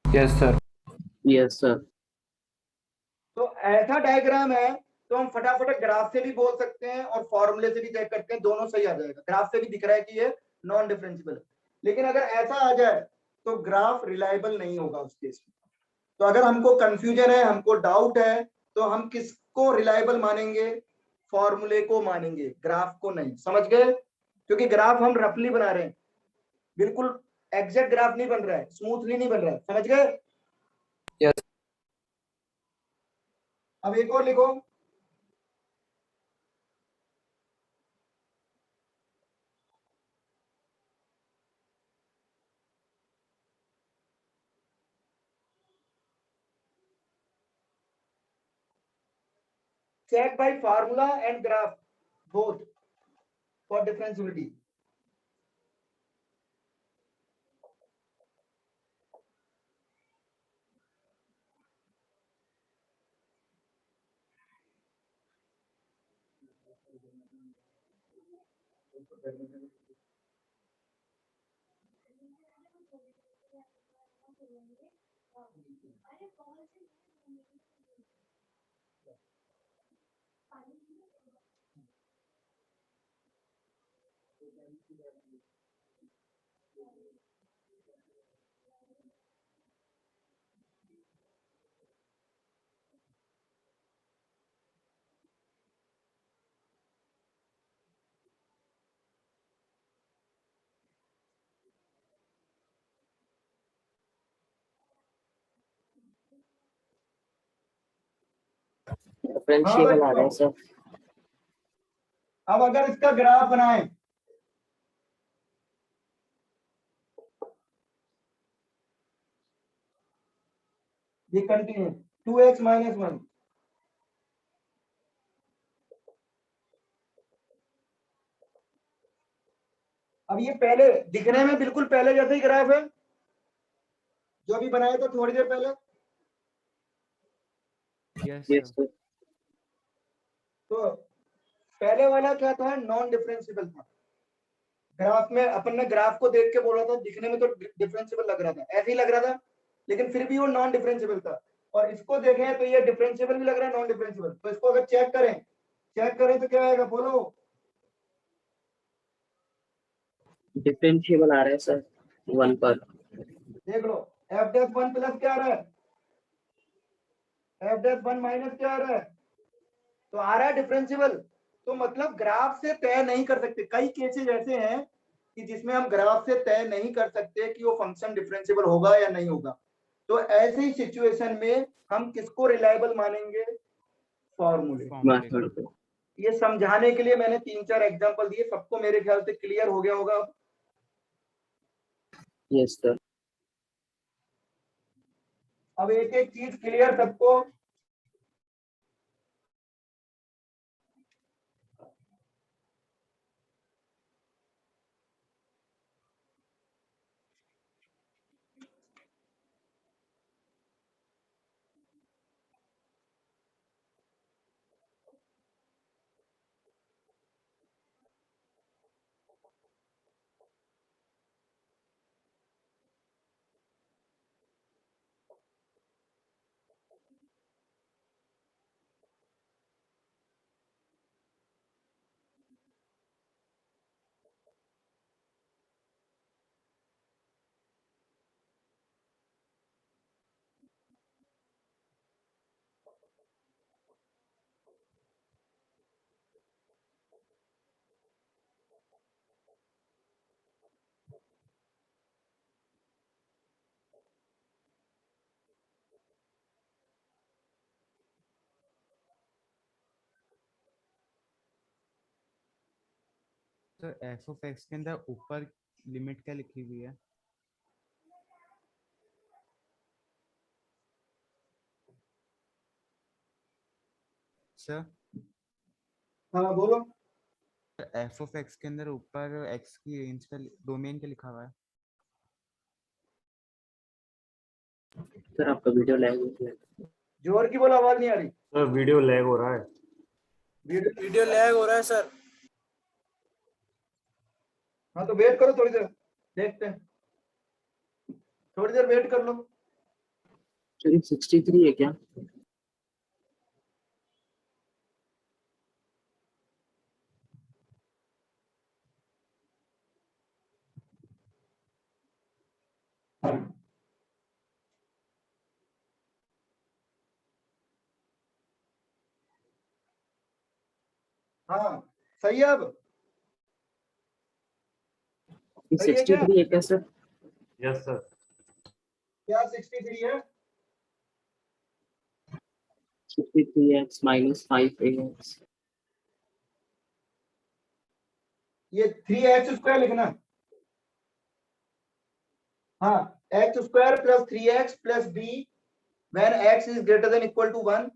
Yes sir. Yes sir. तो ऐसा डायग्राम है तो हम फटाफट ग्राफ से भी बोल सकते हैं और फॉर्मूले से भी चेक करते हैं, दोनों सही आ जाएगा। ग्राफ से भी दिख रहा है कि ये नॉन डिफरेंशिएबल है। लेकिन अगर ऐसा आ जाए तो ग्राफ रिलायबल नहीं होगा उस केस में। तो अगर हमको कंफ्यूजन है, हमको डाउट है, तो हम किसको रिलायबल मानेंगे? फॉर्मूले को मानेंगे, ग्राफ को नहीं। समझ गए? क्योंकि ग्राफ हम रफली बना रहे हैं, बिल्कुल एग्जैक्ट ग्राफ नहीं बन रहा है, स्मूथली नहीं बन रहा है। समझ गए? यस। अब एक और लिखो। check by formula and graph both for differentiability. Differentiable आ रहा है सर। अब अगर इसका ग्राफ बनाएं, ये कंटिन्यू 2x माइनस 1। अब ये पहले दिखने में बिल्कुल पहले जैसे ही ग्राफ है जो अभी बनाया था थोड़ी देर पहले। Yes yes sir. सर। तो पहले वाला क्या था? नॉन डिफरेंशिएबल था। ग्राफ में अपन ने ग्राफ को देख के बोला था, दिखने में तो डिफरेंशिएबल लग रहा था, ऐसे ही लग रहा था, लेकिन फिर भी वो नॉन डिफरेंशिएबल था। और इसको देखें तो ये डिफरेंशिएबल भी लग रहा है, नॉन डिफरेंशिएबल। तो इसको अगर चेक करें तो क्या आएगा? बोलो। डिफरेंशिएबल आ रहा है सर 1 पर। देख लो, एफ डैश 1 प्लस क्या आ रहा है, एफ डैश 1 माइनस क्या आ रहा है, तो आ रहा है डिफरेंशिएबल। तो मतलब ग्राफ से तय नहीं कर सकते। कई केसेस ऐसे हैं कि जिसमें हम ग्राफ से तय नहीं कर सकते कि वो फंक्शन डिफरेंशिएबल होगा या नहीं होगा। तो ऐसे ही सिचुएशन में हम किसको रिलायबल मानेंगे? फॉर्मूले। फॉर्मूले मेथड को। को। ये समझाने के लिए मैंने 3-4 एग्जांपल दिए, सबको मेरे ख्याल से क्लियर हो गया होगा। Yes sir. अब एक एक चीज क्लियर सबको। सर एफ ऑफ एक्स के अंदर ऊपर लिमिट क्या लिखी हुई है? सर हाँ बोलो। एफ ऑफ एक्स के अंदर ऊपर एक्स की रेंज का डोमेन क्या लिखा हुआ है? सर आपका वीडियो लैग हो गया। जोर की बोला, आवाज नहीं आ रही। सर वीडियो लैग हो रहा है। वीडियो लैग हो रहा है सर। हाँ तो वेट करो थोड़ी देर, देखते हैं, थोड़ी देर वेट कर लो। सर 63 है क्या? हाँ सही है, अब सही है क्या? 63 है क्या सर? Yes sir. क्या 63 है? 63x minus 5ax। ये 3x² लिखना। हाँ, x² + 3x + b when x is greater than equal to 1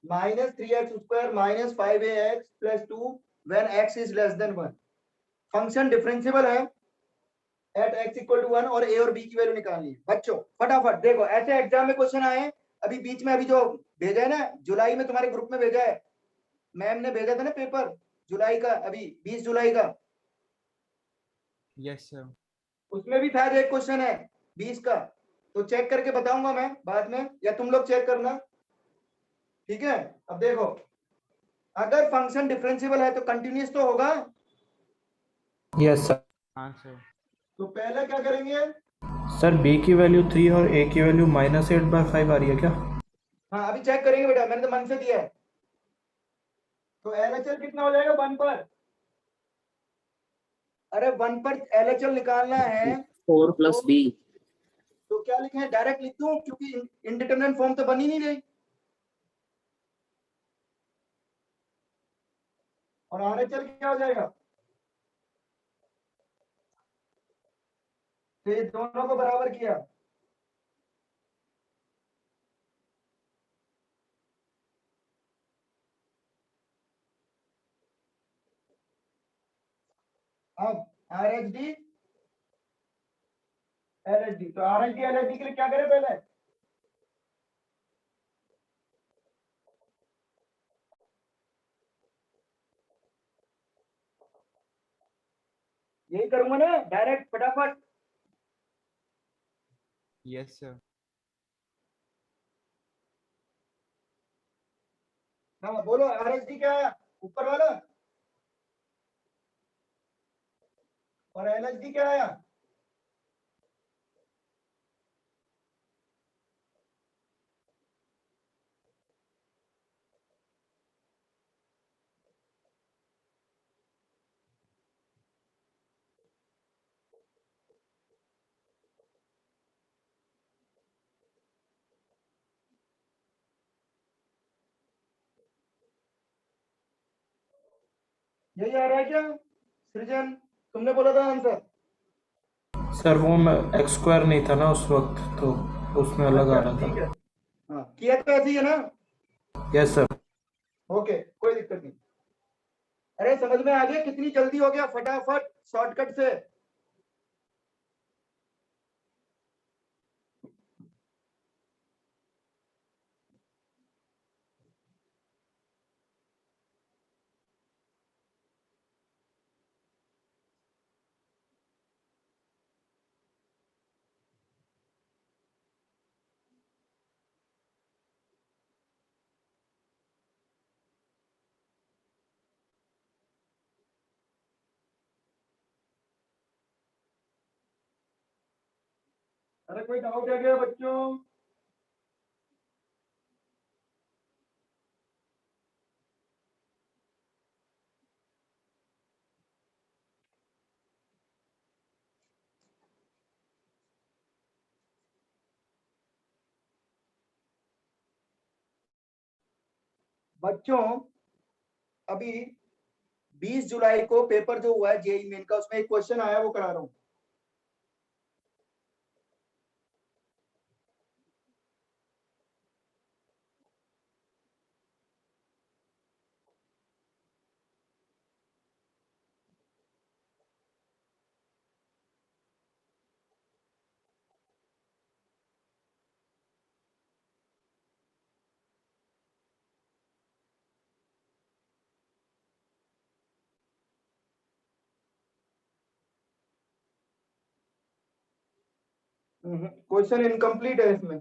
minus 3x² minus 5ax + 2 when x is less than 1। Function differentiable है एट x = 1 और a और b की वैल्यू निकालनी है। बच्चों फटाफट देखो, ऐसे एग्जाम में क्वेश्चन आए अभी बीच में, अभी जो भेजा है ना जुलाई में, तुम्हारे ग्रुप में भेजा है, मैम ने भेजा था ना पेपर जुलाई का, अभी 20 जुलाई का, यस सर। उसमें भी शायद एक क्वेश्चन है 20 का, तो चेक करके बताऊंगा मैं बाद में, या तुम लोग चेक करना, ठीक है? अब देखो, अगर फंक्शन डिफरेंशिएबल है तो कंटिन्यूअस तो होगा, यस सर। हाँ सर। तो पहले क्या करेंगे? सर बी की वैल्यू 3 और ए की वैल्यू -8/5 आ रही है क्या? हाँ अभी चेक करेंगे बेटा, मैंने तो मन से दिया है। तो LHL कितना हो जाएगा 1 पर? अरे 1 पर LHL निकालना है 4 + b। तो क्या लिखें, डायरेक्ट लिख दूं क्योंकि इनडिटरमिनेट फॉर्म तो बन ही नहीं रही, और RHL क्या हो जाएगा? तो ये दोनों को बराबर किया, अब RHD LHD, तो RHD LHD के लिए क्या करें पहले? यही करूंगा ना डायरेक्ट फटाफट। Yes sir. हाँ बोलो, RHD क्या आया ऊपर वाला, और LHD क्या आया? यही आ रहा है क्या सृजन? तुमने बोला था आंसर। सर वो मैं x² नहीं था ना उस वक्त, तो उसमें अलग आ अच्छा रहा ठीक है, था। हाँ किया तो ऐसे ही है ना? Yes sir. ओके कोई दिक्कत नहीं। अरे समझ में आ गया, कितनी जल्दी हो गया, फटाफट शॉर्टकट से। अरे कोई डाउट है क्या बच्चों? बच्चों अभी 20 जुलाई को पेपर जो हुआ है जेई मेन का, उसमें एक क्वेश्चन आया, वो करा रहा हूँ। क्वेश्चन इनकम्प्लीट है इसमें।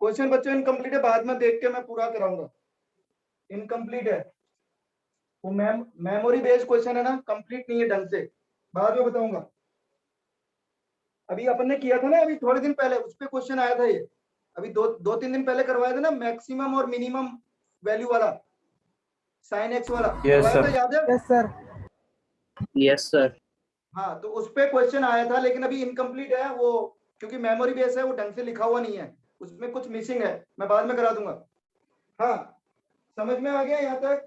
क्वेश्चन बच्चों इनकम्प्लीट है, बाद में देख के मैं पूरा कराऊंगा। इनकम्प्लीट है वो, मेमोरी बेस्ड क्वेश्चन है ना, कंप्लीट नहीं है ढंग से, बाद में बताऊंगा। अभी अपन ने किया था ना अभी थोड़े दिन पहले, उस पे क्वेश्चन आया था ये, अभी दो तीन दिन पहले करवाया था ना, मैक्सिमम और मिनिमम वैल्यू वाला, साइन एक्स वाला यस करवाया था, सर। याद है? Yes sir. Yes sir. हाँ, तो उस पे क्वेश्चन आया था, लेकिन अभी इनकम्प्लीट है वो, क्योंकि मेमोरी बेस है, वो ढंग से लिखा हुआ नहीं है, उसमें कुछ मिसिंग है, मैं बाद में करा दूंगा। हाँ, समझ में आ गया यहाँ तक?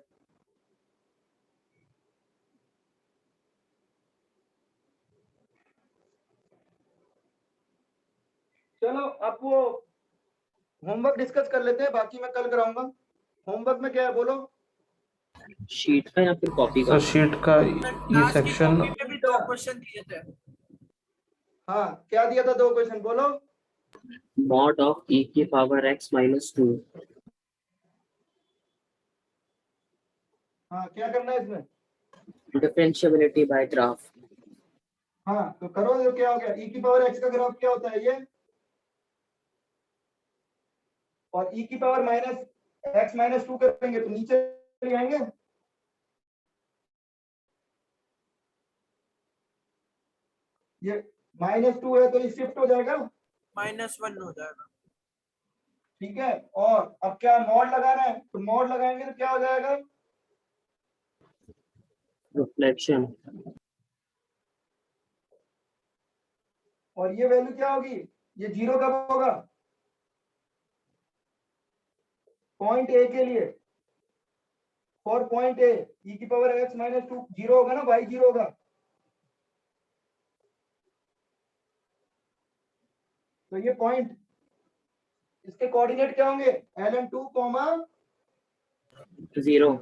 चलो अब वो होमवर्क डिस्कस कर लेते हैं, बाकी मैं कल कराऊंगा। होमवर्क में क्या है बोलो? शीट का या फिर कॉपी का? सर शीट का ये लास्ट की सेक्शन कॉपी में भी 2 क्वेश्चन दिए थे। हाँ, क्या दिया था? 2 क्वेश्चन बोलो। मॉड ऑफ e की पावर x माइनस 2। हाँ, क्या करना है इसमें? Differentiability by graph. हाँ, तो करो, ये क्या हो गया? e की पावर x का ग्राफ क्या होता है ये, और e की पावर माइनस x माइनस 2 करेंगे तो नीचे ले आएंगे। ये -2 है तो ये शिफ्ट हो जाएगा, -1 हो जाएगा। ठीक है। और अब क्या मॉड लगाना है, तो मॉड लगाएंगे तो क्या हो जाएगा? रिफ्लेक्शन। और ये वैल्यू क्या होगी? ये 0 कब होगा? पॉइंट ए के लिए, फॉर पॉइंट ए e की पावर x माइनस 2 0 होगा ना, y 0 होगा। तो ये पॉइंट, इसके कोऑर्डिनेट क्या होंगे? ln2 comma, 0।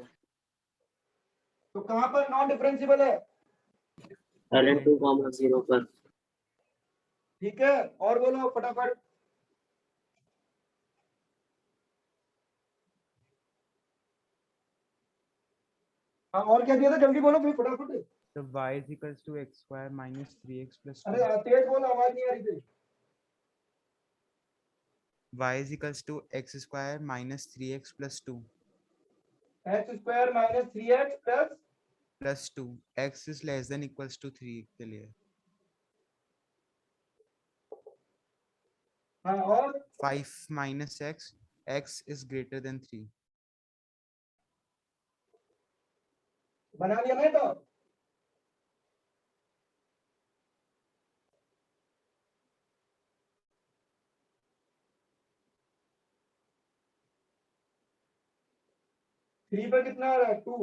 तो कहां पर नॉन डिफरेंशिएबल है? ln 2 0 पर। ठीक है, और बोलो फटाफट। हाँ, और क्या दिया था? जल्दी बोलो भाई फटाफट। तो y is equals to x square minus 3x plus 2. अरे तेज बोलो, आवाज नहीं आ रही थी। y is equals to x square minus 3x plus 2 x square minus 3x plus, plus 2. x is less than equals to 3 के लिए. हाँ, और 5 minus x, x is greater than 3. बना लिया ना तो? थ्री पर कितना आ रहा है? 2।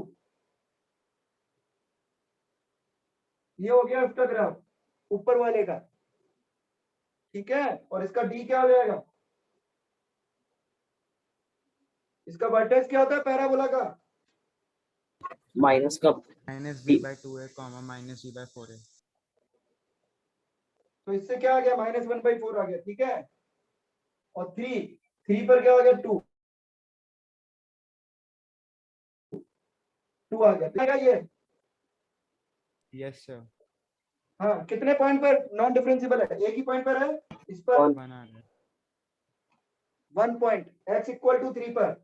ये हो गया इसका ग्राफ, ऊपर वाले का, ठीक है। और इसका डी क्या हो जाएगा? इसका वर्टेक्स क्या होता है पैराबोला का? माइनस का minus b by 2 है comma minus b by 4 है. तो इससे क्या आ गया? -1/4 आ गया, ठीक है। और थ्री पर क्या हो गया? 2 आ गया, ठीक है ये। Yes sir. हाँ, कितने पॉइंट पर नॉन डिफरेंशिएबल है? एक ही पॉइंट पर है, इस पर बना रहे. 1 पॉइंट, x इक्वल टू 3 पर।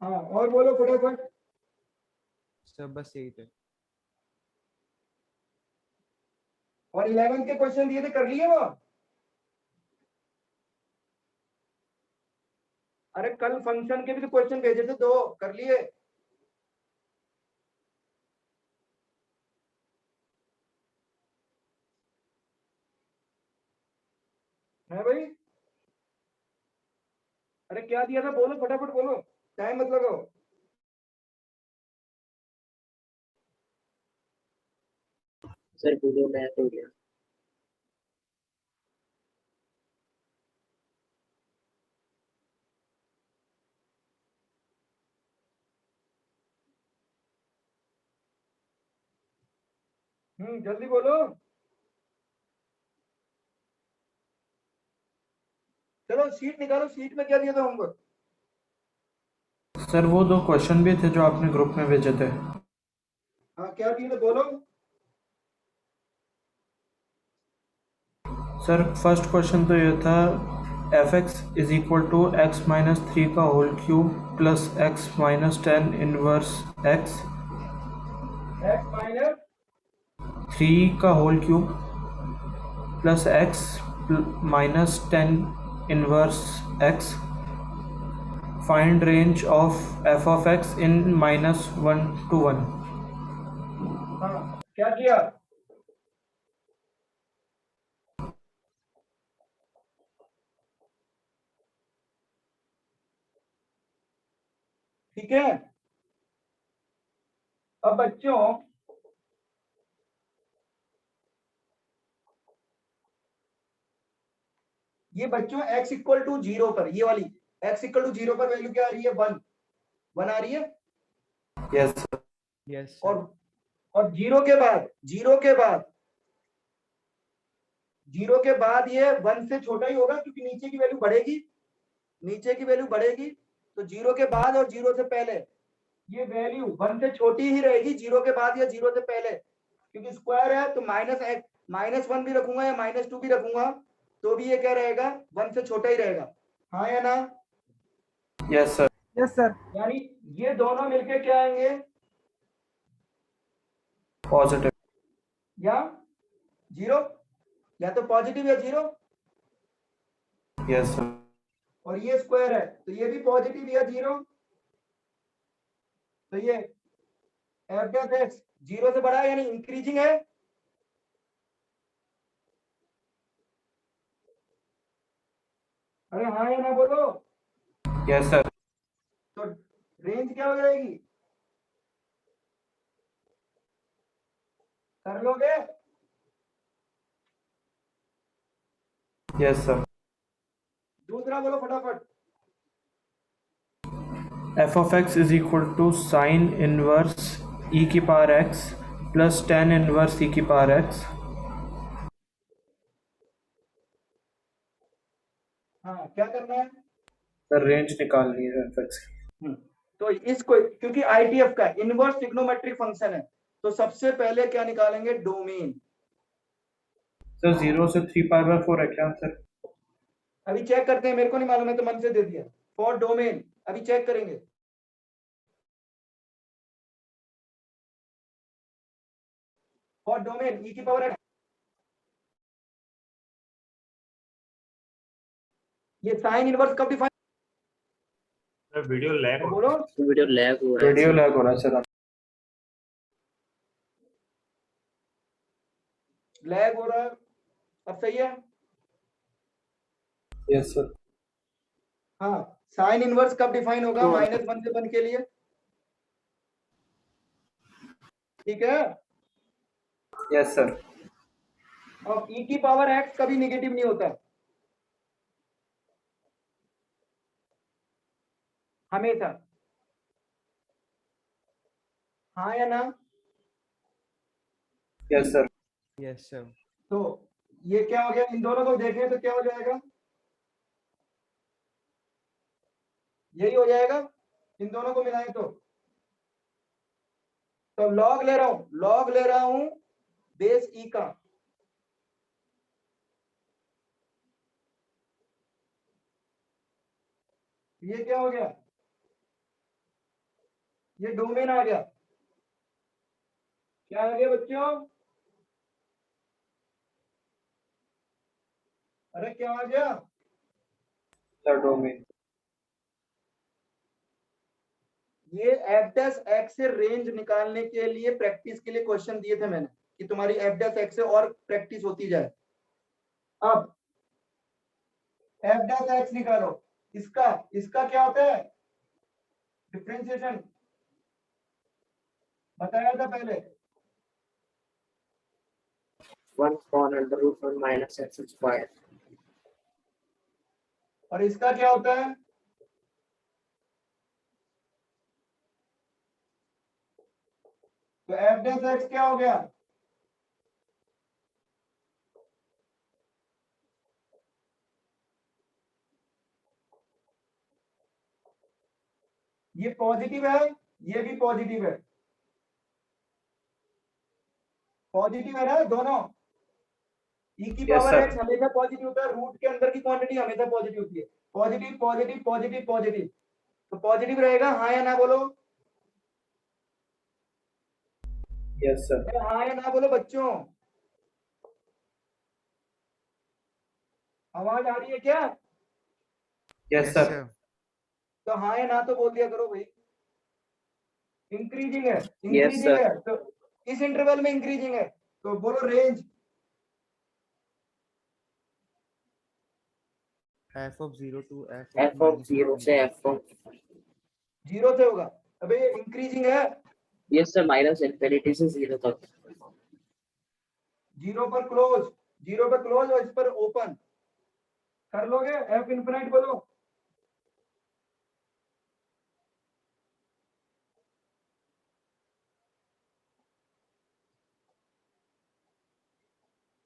हाँ, और बोलो फटाफट। सब बस यही थे. और 11 के क्वेश्चन दिए थे, कर लिए वो? अरे कल फंक्शन के भी तो क्वेश्चन भेजे थे, 2 कर लिए? है भाई? अरे क्या दिया था बोलो, फटाफट बोलो, टाइम मत लगाओ। सर वीडियो मैच हो गया। जल्दी बोलो। निकालो, शीट में क्या दिया था होमवर्क? सर वो 2 क्वेश्चन भी थे जो आपने ग्रुप में भेजे थे। हाँ क्या दिए थे बोलो। सर फर्स्ट क्वेश्चन तो ये था f x is equal to x minus 3 का whole cube plus x minus 10 inverse x, x minus 3 का whole cube plus x minus 10 inverse x, find range of f of x in -1 to 1। हाँ क्या किया? ठीक है, अब बच्चों ये बच्चों x इक्वल टू 0 पर, ये वाली x इक्वल टू 0 पर वैल्यू क्या आ रही है? 1 आ रही है। Yes sir. यस और 0 के बाद, 0 के बाद ये 1 से छोटा ही होगा क्योंकि नीचे की वैल्यू बढ़ेगी, तो 0 के बाद और 0 से पहले ये वैल्यू 1 से छोटी ही रहेगी 0 के बाद या 0 से पहले, क्योंकि स्क्वायर है तो -1 भी रखूंगा या -2 भी रखूंगा तो भी ये क्या रहेगा? 1 से छोटा ही रहेगा। हाँ या ना? Yes sir. Yes sir. यानी ये दोनों मिलके क्या आएंगे? पॉजिटिव या 0, या तो पॉजिटिव या 0। Yes sir. और ये स्क्वायर है तो ये भी पॉजिटिव या 0। तो ये एफ ऑफ एक्स 0 से बड़ा है यानी इंक्रीजिंग है। अरे हाँ या ना बोलो। Yes sir. तो रेंज क्या हो जाएगी? कर लोगे? Yes sir. दूसरा बोलो फटाफट। F of x is equal to sine inverse e की power x plus tan inverse e की पावर एक्स। हाँ क्या करना है? सर रेंज निकालनी है एफ एक्स की। तो इसको क्योंकि आईटीएफ का इनवर्स ट्रिग्नोमेट्रिक फंक्शन है तो सबसे पहले क्या निकालेंगे? डोमेन। सर 0 से 3 पावर बाय 4 है क्या सर? अभी चेक करते हैं, मेरे को नहीं मालूम है तो मन से दे दिया। फॉर डोमेन अभी चेक करेंगे। फॉर डोमेन ई की पावर एक्स, ये साइन इनवर्स कब डिफाइन? सर वीडियो लैग हो बोलो। वीडियो लैग हो रहा है वीडियो सर। लैग हो रहा है सर। लैग हो रहा है, अब सही है। Yes sir. हाँ साइन इनवर्स कब डिफाइन होगा? -1 से 1 के लिए। ठीक है। Yes sir. अब ई की पावर एक्स कभी निगेटिव नहीं होता हमेशा। हाँ या ना? Yes sir. Yes sir. तो ये क्या हो गया? इन दोनों को देखें तो क्या हो जाएगा? यही हो जाएगा इन दोनों को मिलाएं तो लॉग ले रहा हूं बेस ई का। ये क्या हो गया? ये डोमेन आ गया। क्या आ गया बच्चों? अरे क्या आ गया? Sir domain. ये एफ डैश एक्स से रेंज निकालने के लिए प्रैक्टिस के लिए क्वेश्चन दिए थे मैंने कि तुम्हारी एफ डैश एक्स से और प्रैक्टिस होती जाए। अब एफ डैश एक्स निकालो। इसका क्या होता है? डिफरेंशिएशन बताया था पहले। 1 upon under root 1 minus x square। और इसका क्या होता है? तो एफ डैश एक्स क्या हो गया? ये पॉजिटिव है, ये भी पॉजिटिव है, पॉजिटिव है ना दोनों। e की Yes, पावर sir. x हमेशा पॉजिटिव होता है, रूट के अंदर की क्वांटिटी हमेशा पॉजिटिव होती है। पॉजिटिव पॉजिटिव पॉजिटिव पॉजिटिव, तो पॉजिटिव रहेगा, हाँ या ना बोलो। Yes, sir. अरे हाँ या ना बोलो बच्चों, आवाज आ रही है क्या? Yes, sir. तो हाँ या ना तो बोल दिया करो भाई। इंक्रीजिंग है, Yes, इंक्रीजिंग sir. है, तो इस इंटरवल में इंक्रीजिंग है, तो बोलो range. f of 0 to f f of 0 से f of 0 से होगा, अबे इंक्रीजिंग है, yes sir minus infinity से 0 तक 0 पर क्लोज, 0 पर क्लोज और इस पर ओपन कर लोगे, एफ इनफिनाइट बोलो।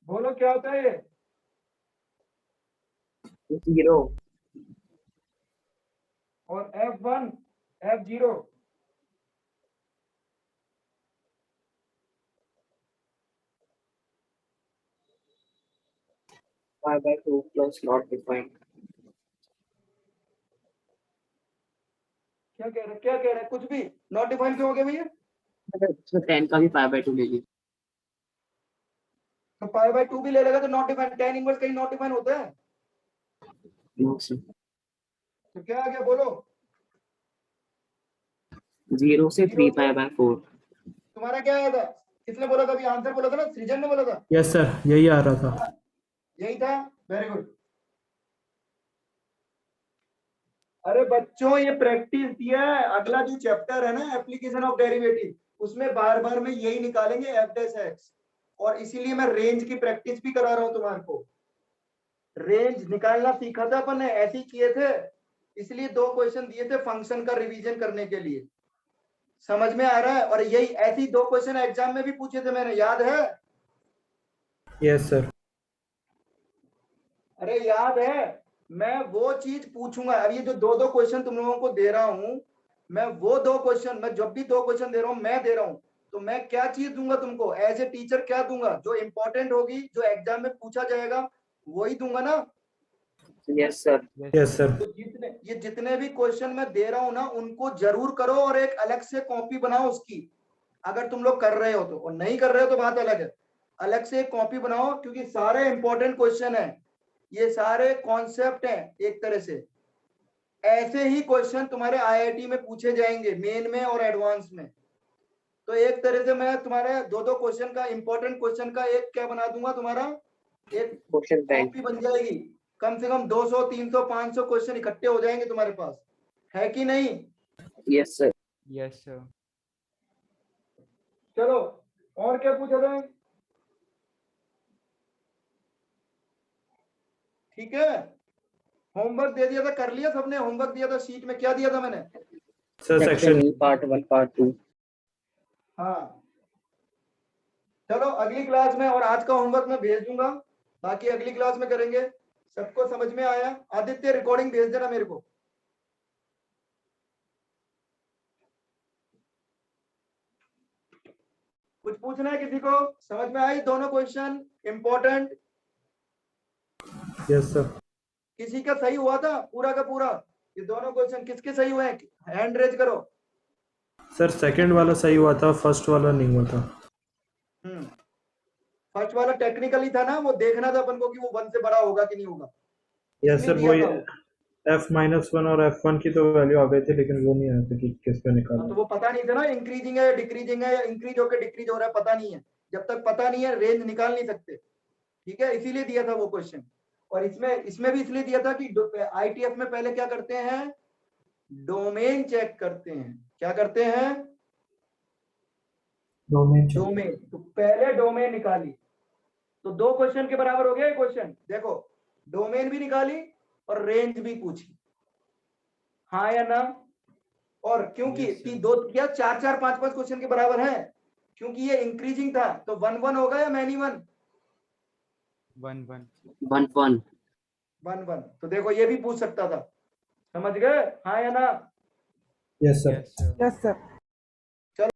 बोलो क्या होता है ये? 0 और F1 F0 pi by 2 plus not defined क्या कह रहे, क्या कह रहे, कुछ भी नॉट डिफाइन क्यों हो गया भैया? तो 10 का भी pi by 2 ले लीजिए तो पाई बाय 2 भी ले लेगा तो नॉट डिफाइन, tan इनवर्स कहीं नॉट डिफाइन होता है? no sir तो क्या आ गया बोलो? 0 से 3 0 pi by 4 तुम्हारा क्या आया था? किसने बोला था अभी? आंसर बोला था ना, सृजन ने बोला था। Yes, sir. यही आ रहा था. यही था, वेरी गुड। अरे बच्चों ये प्रैक्टिस दिया है, अगला जो चैप्टर है ना एप्लीकेशन ऑफ डेरिवेटिव, उसमें बार बार में यही निकालेंगे एफ डैश एक्स, और इसीलिए मैं रेंज की प्रैक्टिस भी करा रहा हूं तुम्हारे को। रेंज निकालना सीखा था अपन ने, ऐसे ही किए थे, इसलिए 2 क्वेश्चन दिए थे फंक्शन का रिवीजन करने के लिए। समझ में आ रहा है? और यही ऐसी 2 क्वेश्चन एग्जाम में भी पूछे थे मैंने, याद है? Yes, sir. अरे याद है, मैं वो चीज पूछूंगा। अब ये जो 2 क्वेश्चन तुम लोगों को दे रहा हूं, मैं वो 2 क्वेश्चन, मैं जब भी 2 क्वेश्चन दे रहा हूं, मैं दे रहा हूं, तो मैं क्या चीज दूंगा तुमको एज ए टीचर? क्या दूंगा जो इंपॉर्टेंट होगी, जो एग्जाम में पूछा जाएगा, वही दूंगा ना। yes sir Yes, sir. तो जितने भी क्वेश्चन मैं दे रहा हूं ना, उनको जरूर करो और एक अलग से कॉपी बनाओ उसकी, अगर तुम लोग कर रहे हो तो। और नहीं कर रहे हो तो बात अलग है, अलग से एक कॉपी बनाओ, क्योंकि सारे इंपॉर्टेंट क्वेश्चन है, ये सारे कॉन्सेप्ट हैं एक तरह से। ऐसे ही क्वेश्चन तुम्हारे आईआईटी में पूछे जाएंगे, मेन में और एडवांस में। तो एक तरह से मैं तुम्हारे 2 क्वेश्चन का, इंपॉर्टेंट क्वेश्चन का एक क्या बना दूंगा, तुम्हारा एक क्वेश्चन बैंक कॉपी बन जाएगी। कम से कम 200 300 500 क्वेश्चन इकट्ठे हो जाएंगे तुम्हारे पास, है कि नहीं? yes sir yes sir चलो और क्या पूछा था? ठीक है, होमवर्क दे दिया था, कर लिया सबने? होमवर्क दिया था शीट में, क्या दिया था मैंने? Sir, section section. E part 1 part 2 हाँ चलो अगली क्लास में, और आज का होमवर्क मैं भेज दूंगा, बाकी अगली क्लास में करेंगे। सबको समझ में आया? आदित्य रिकॉर्डिंग भेज देना मेरे को। कुछ पूछना है किसी को? समझ में आई दोनों क्वेश्चन इंपॉर्टेंट? Yes, sir. किसी का सही हुआ था पूरा का पूरा? ये दोनों क्वेश्चन किसके सही हुए हैं? हैंड रेज करो। Sir, second वाला सही हुआ था, first वाला नहीं हुआ था. फर्स्ट वाला टेक्निकली था ना, वो देखना था अपन को कि वो 1 से बड़ा होगा कि नहीं होगा। Yes, इसलिए sir. दिया वही था वो। f-1 और f1 की तो वैल्यू आ गई थी, लेकिन वो नहीं आया था कि किस पे हाँ, निकालना. तो वो पता नहीं था ना, इंक्रीजिंग है या डिक्रीजिंग है, या इंक्रीज होकर डिक्रीज हो रहा है, पता नहीं है। जब तक पता नहीं है रेंज निकाल नहीं सकते, ठीक है? इसीलिए दिया था वो क्वेश्चन। और इसमें भी इसलिए दिया था कि आईटीएफ में पहले क्या करते हैं, डोमेन चेक करते हैं। क्या करते हैं? डोमेन। तो पहले डोमेन निकाली, तो 2 क्वेश्चन के बराबर हो गया क्वेश्चन। देखो डोमेन भी निकाली और रेंज भी पूछी, हाँ या ना? और क्योंकि Yes, sir. 2 क्या 4 4 5 5 क्वेश्चन के बराबर है, क्योंकि ये इंक्रीजिंग था, तो 1 1 होगा या मैनी 1 1 1 1 1 1 1। तो देखो ये भी पूछ सकता था, समझ गए? हाँ या ना? Yes, sir. Yes, sir. Yes, sir.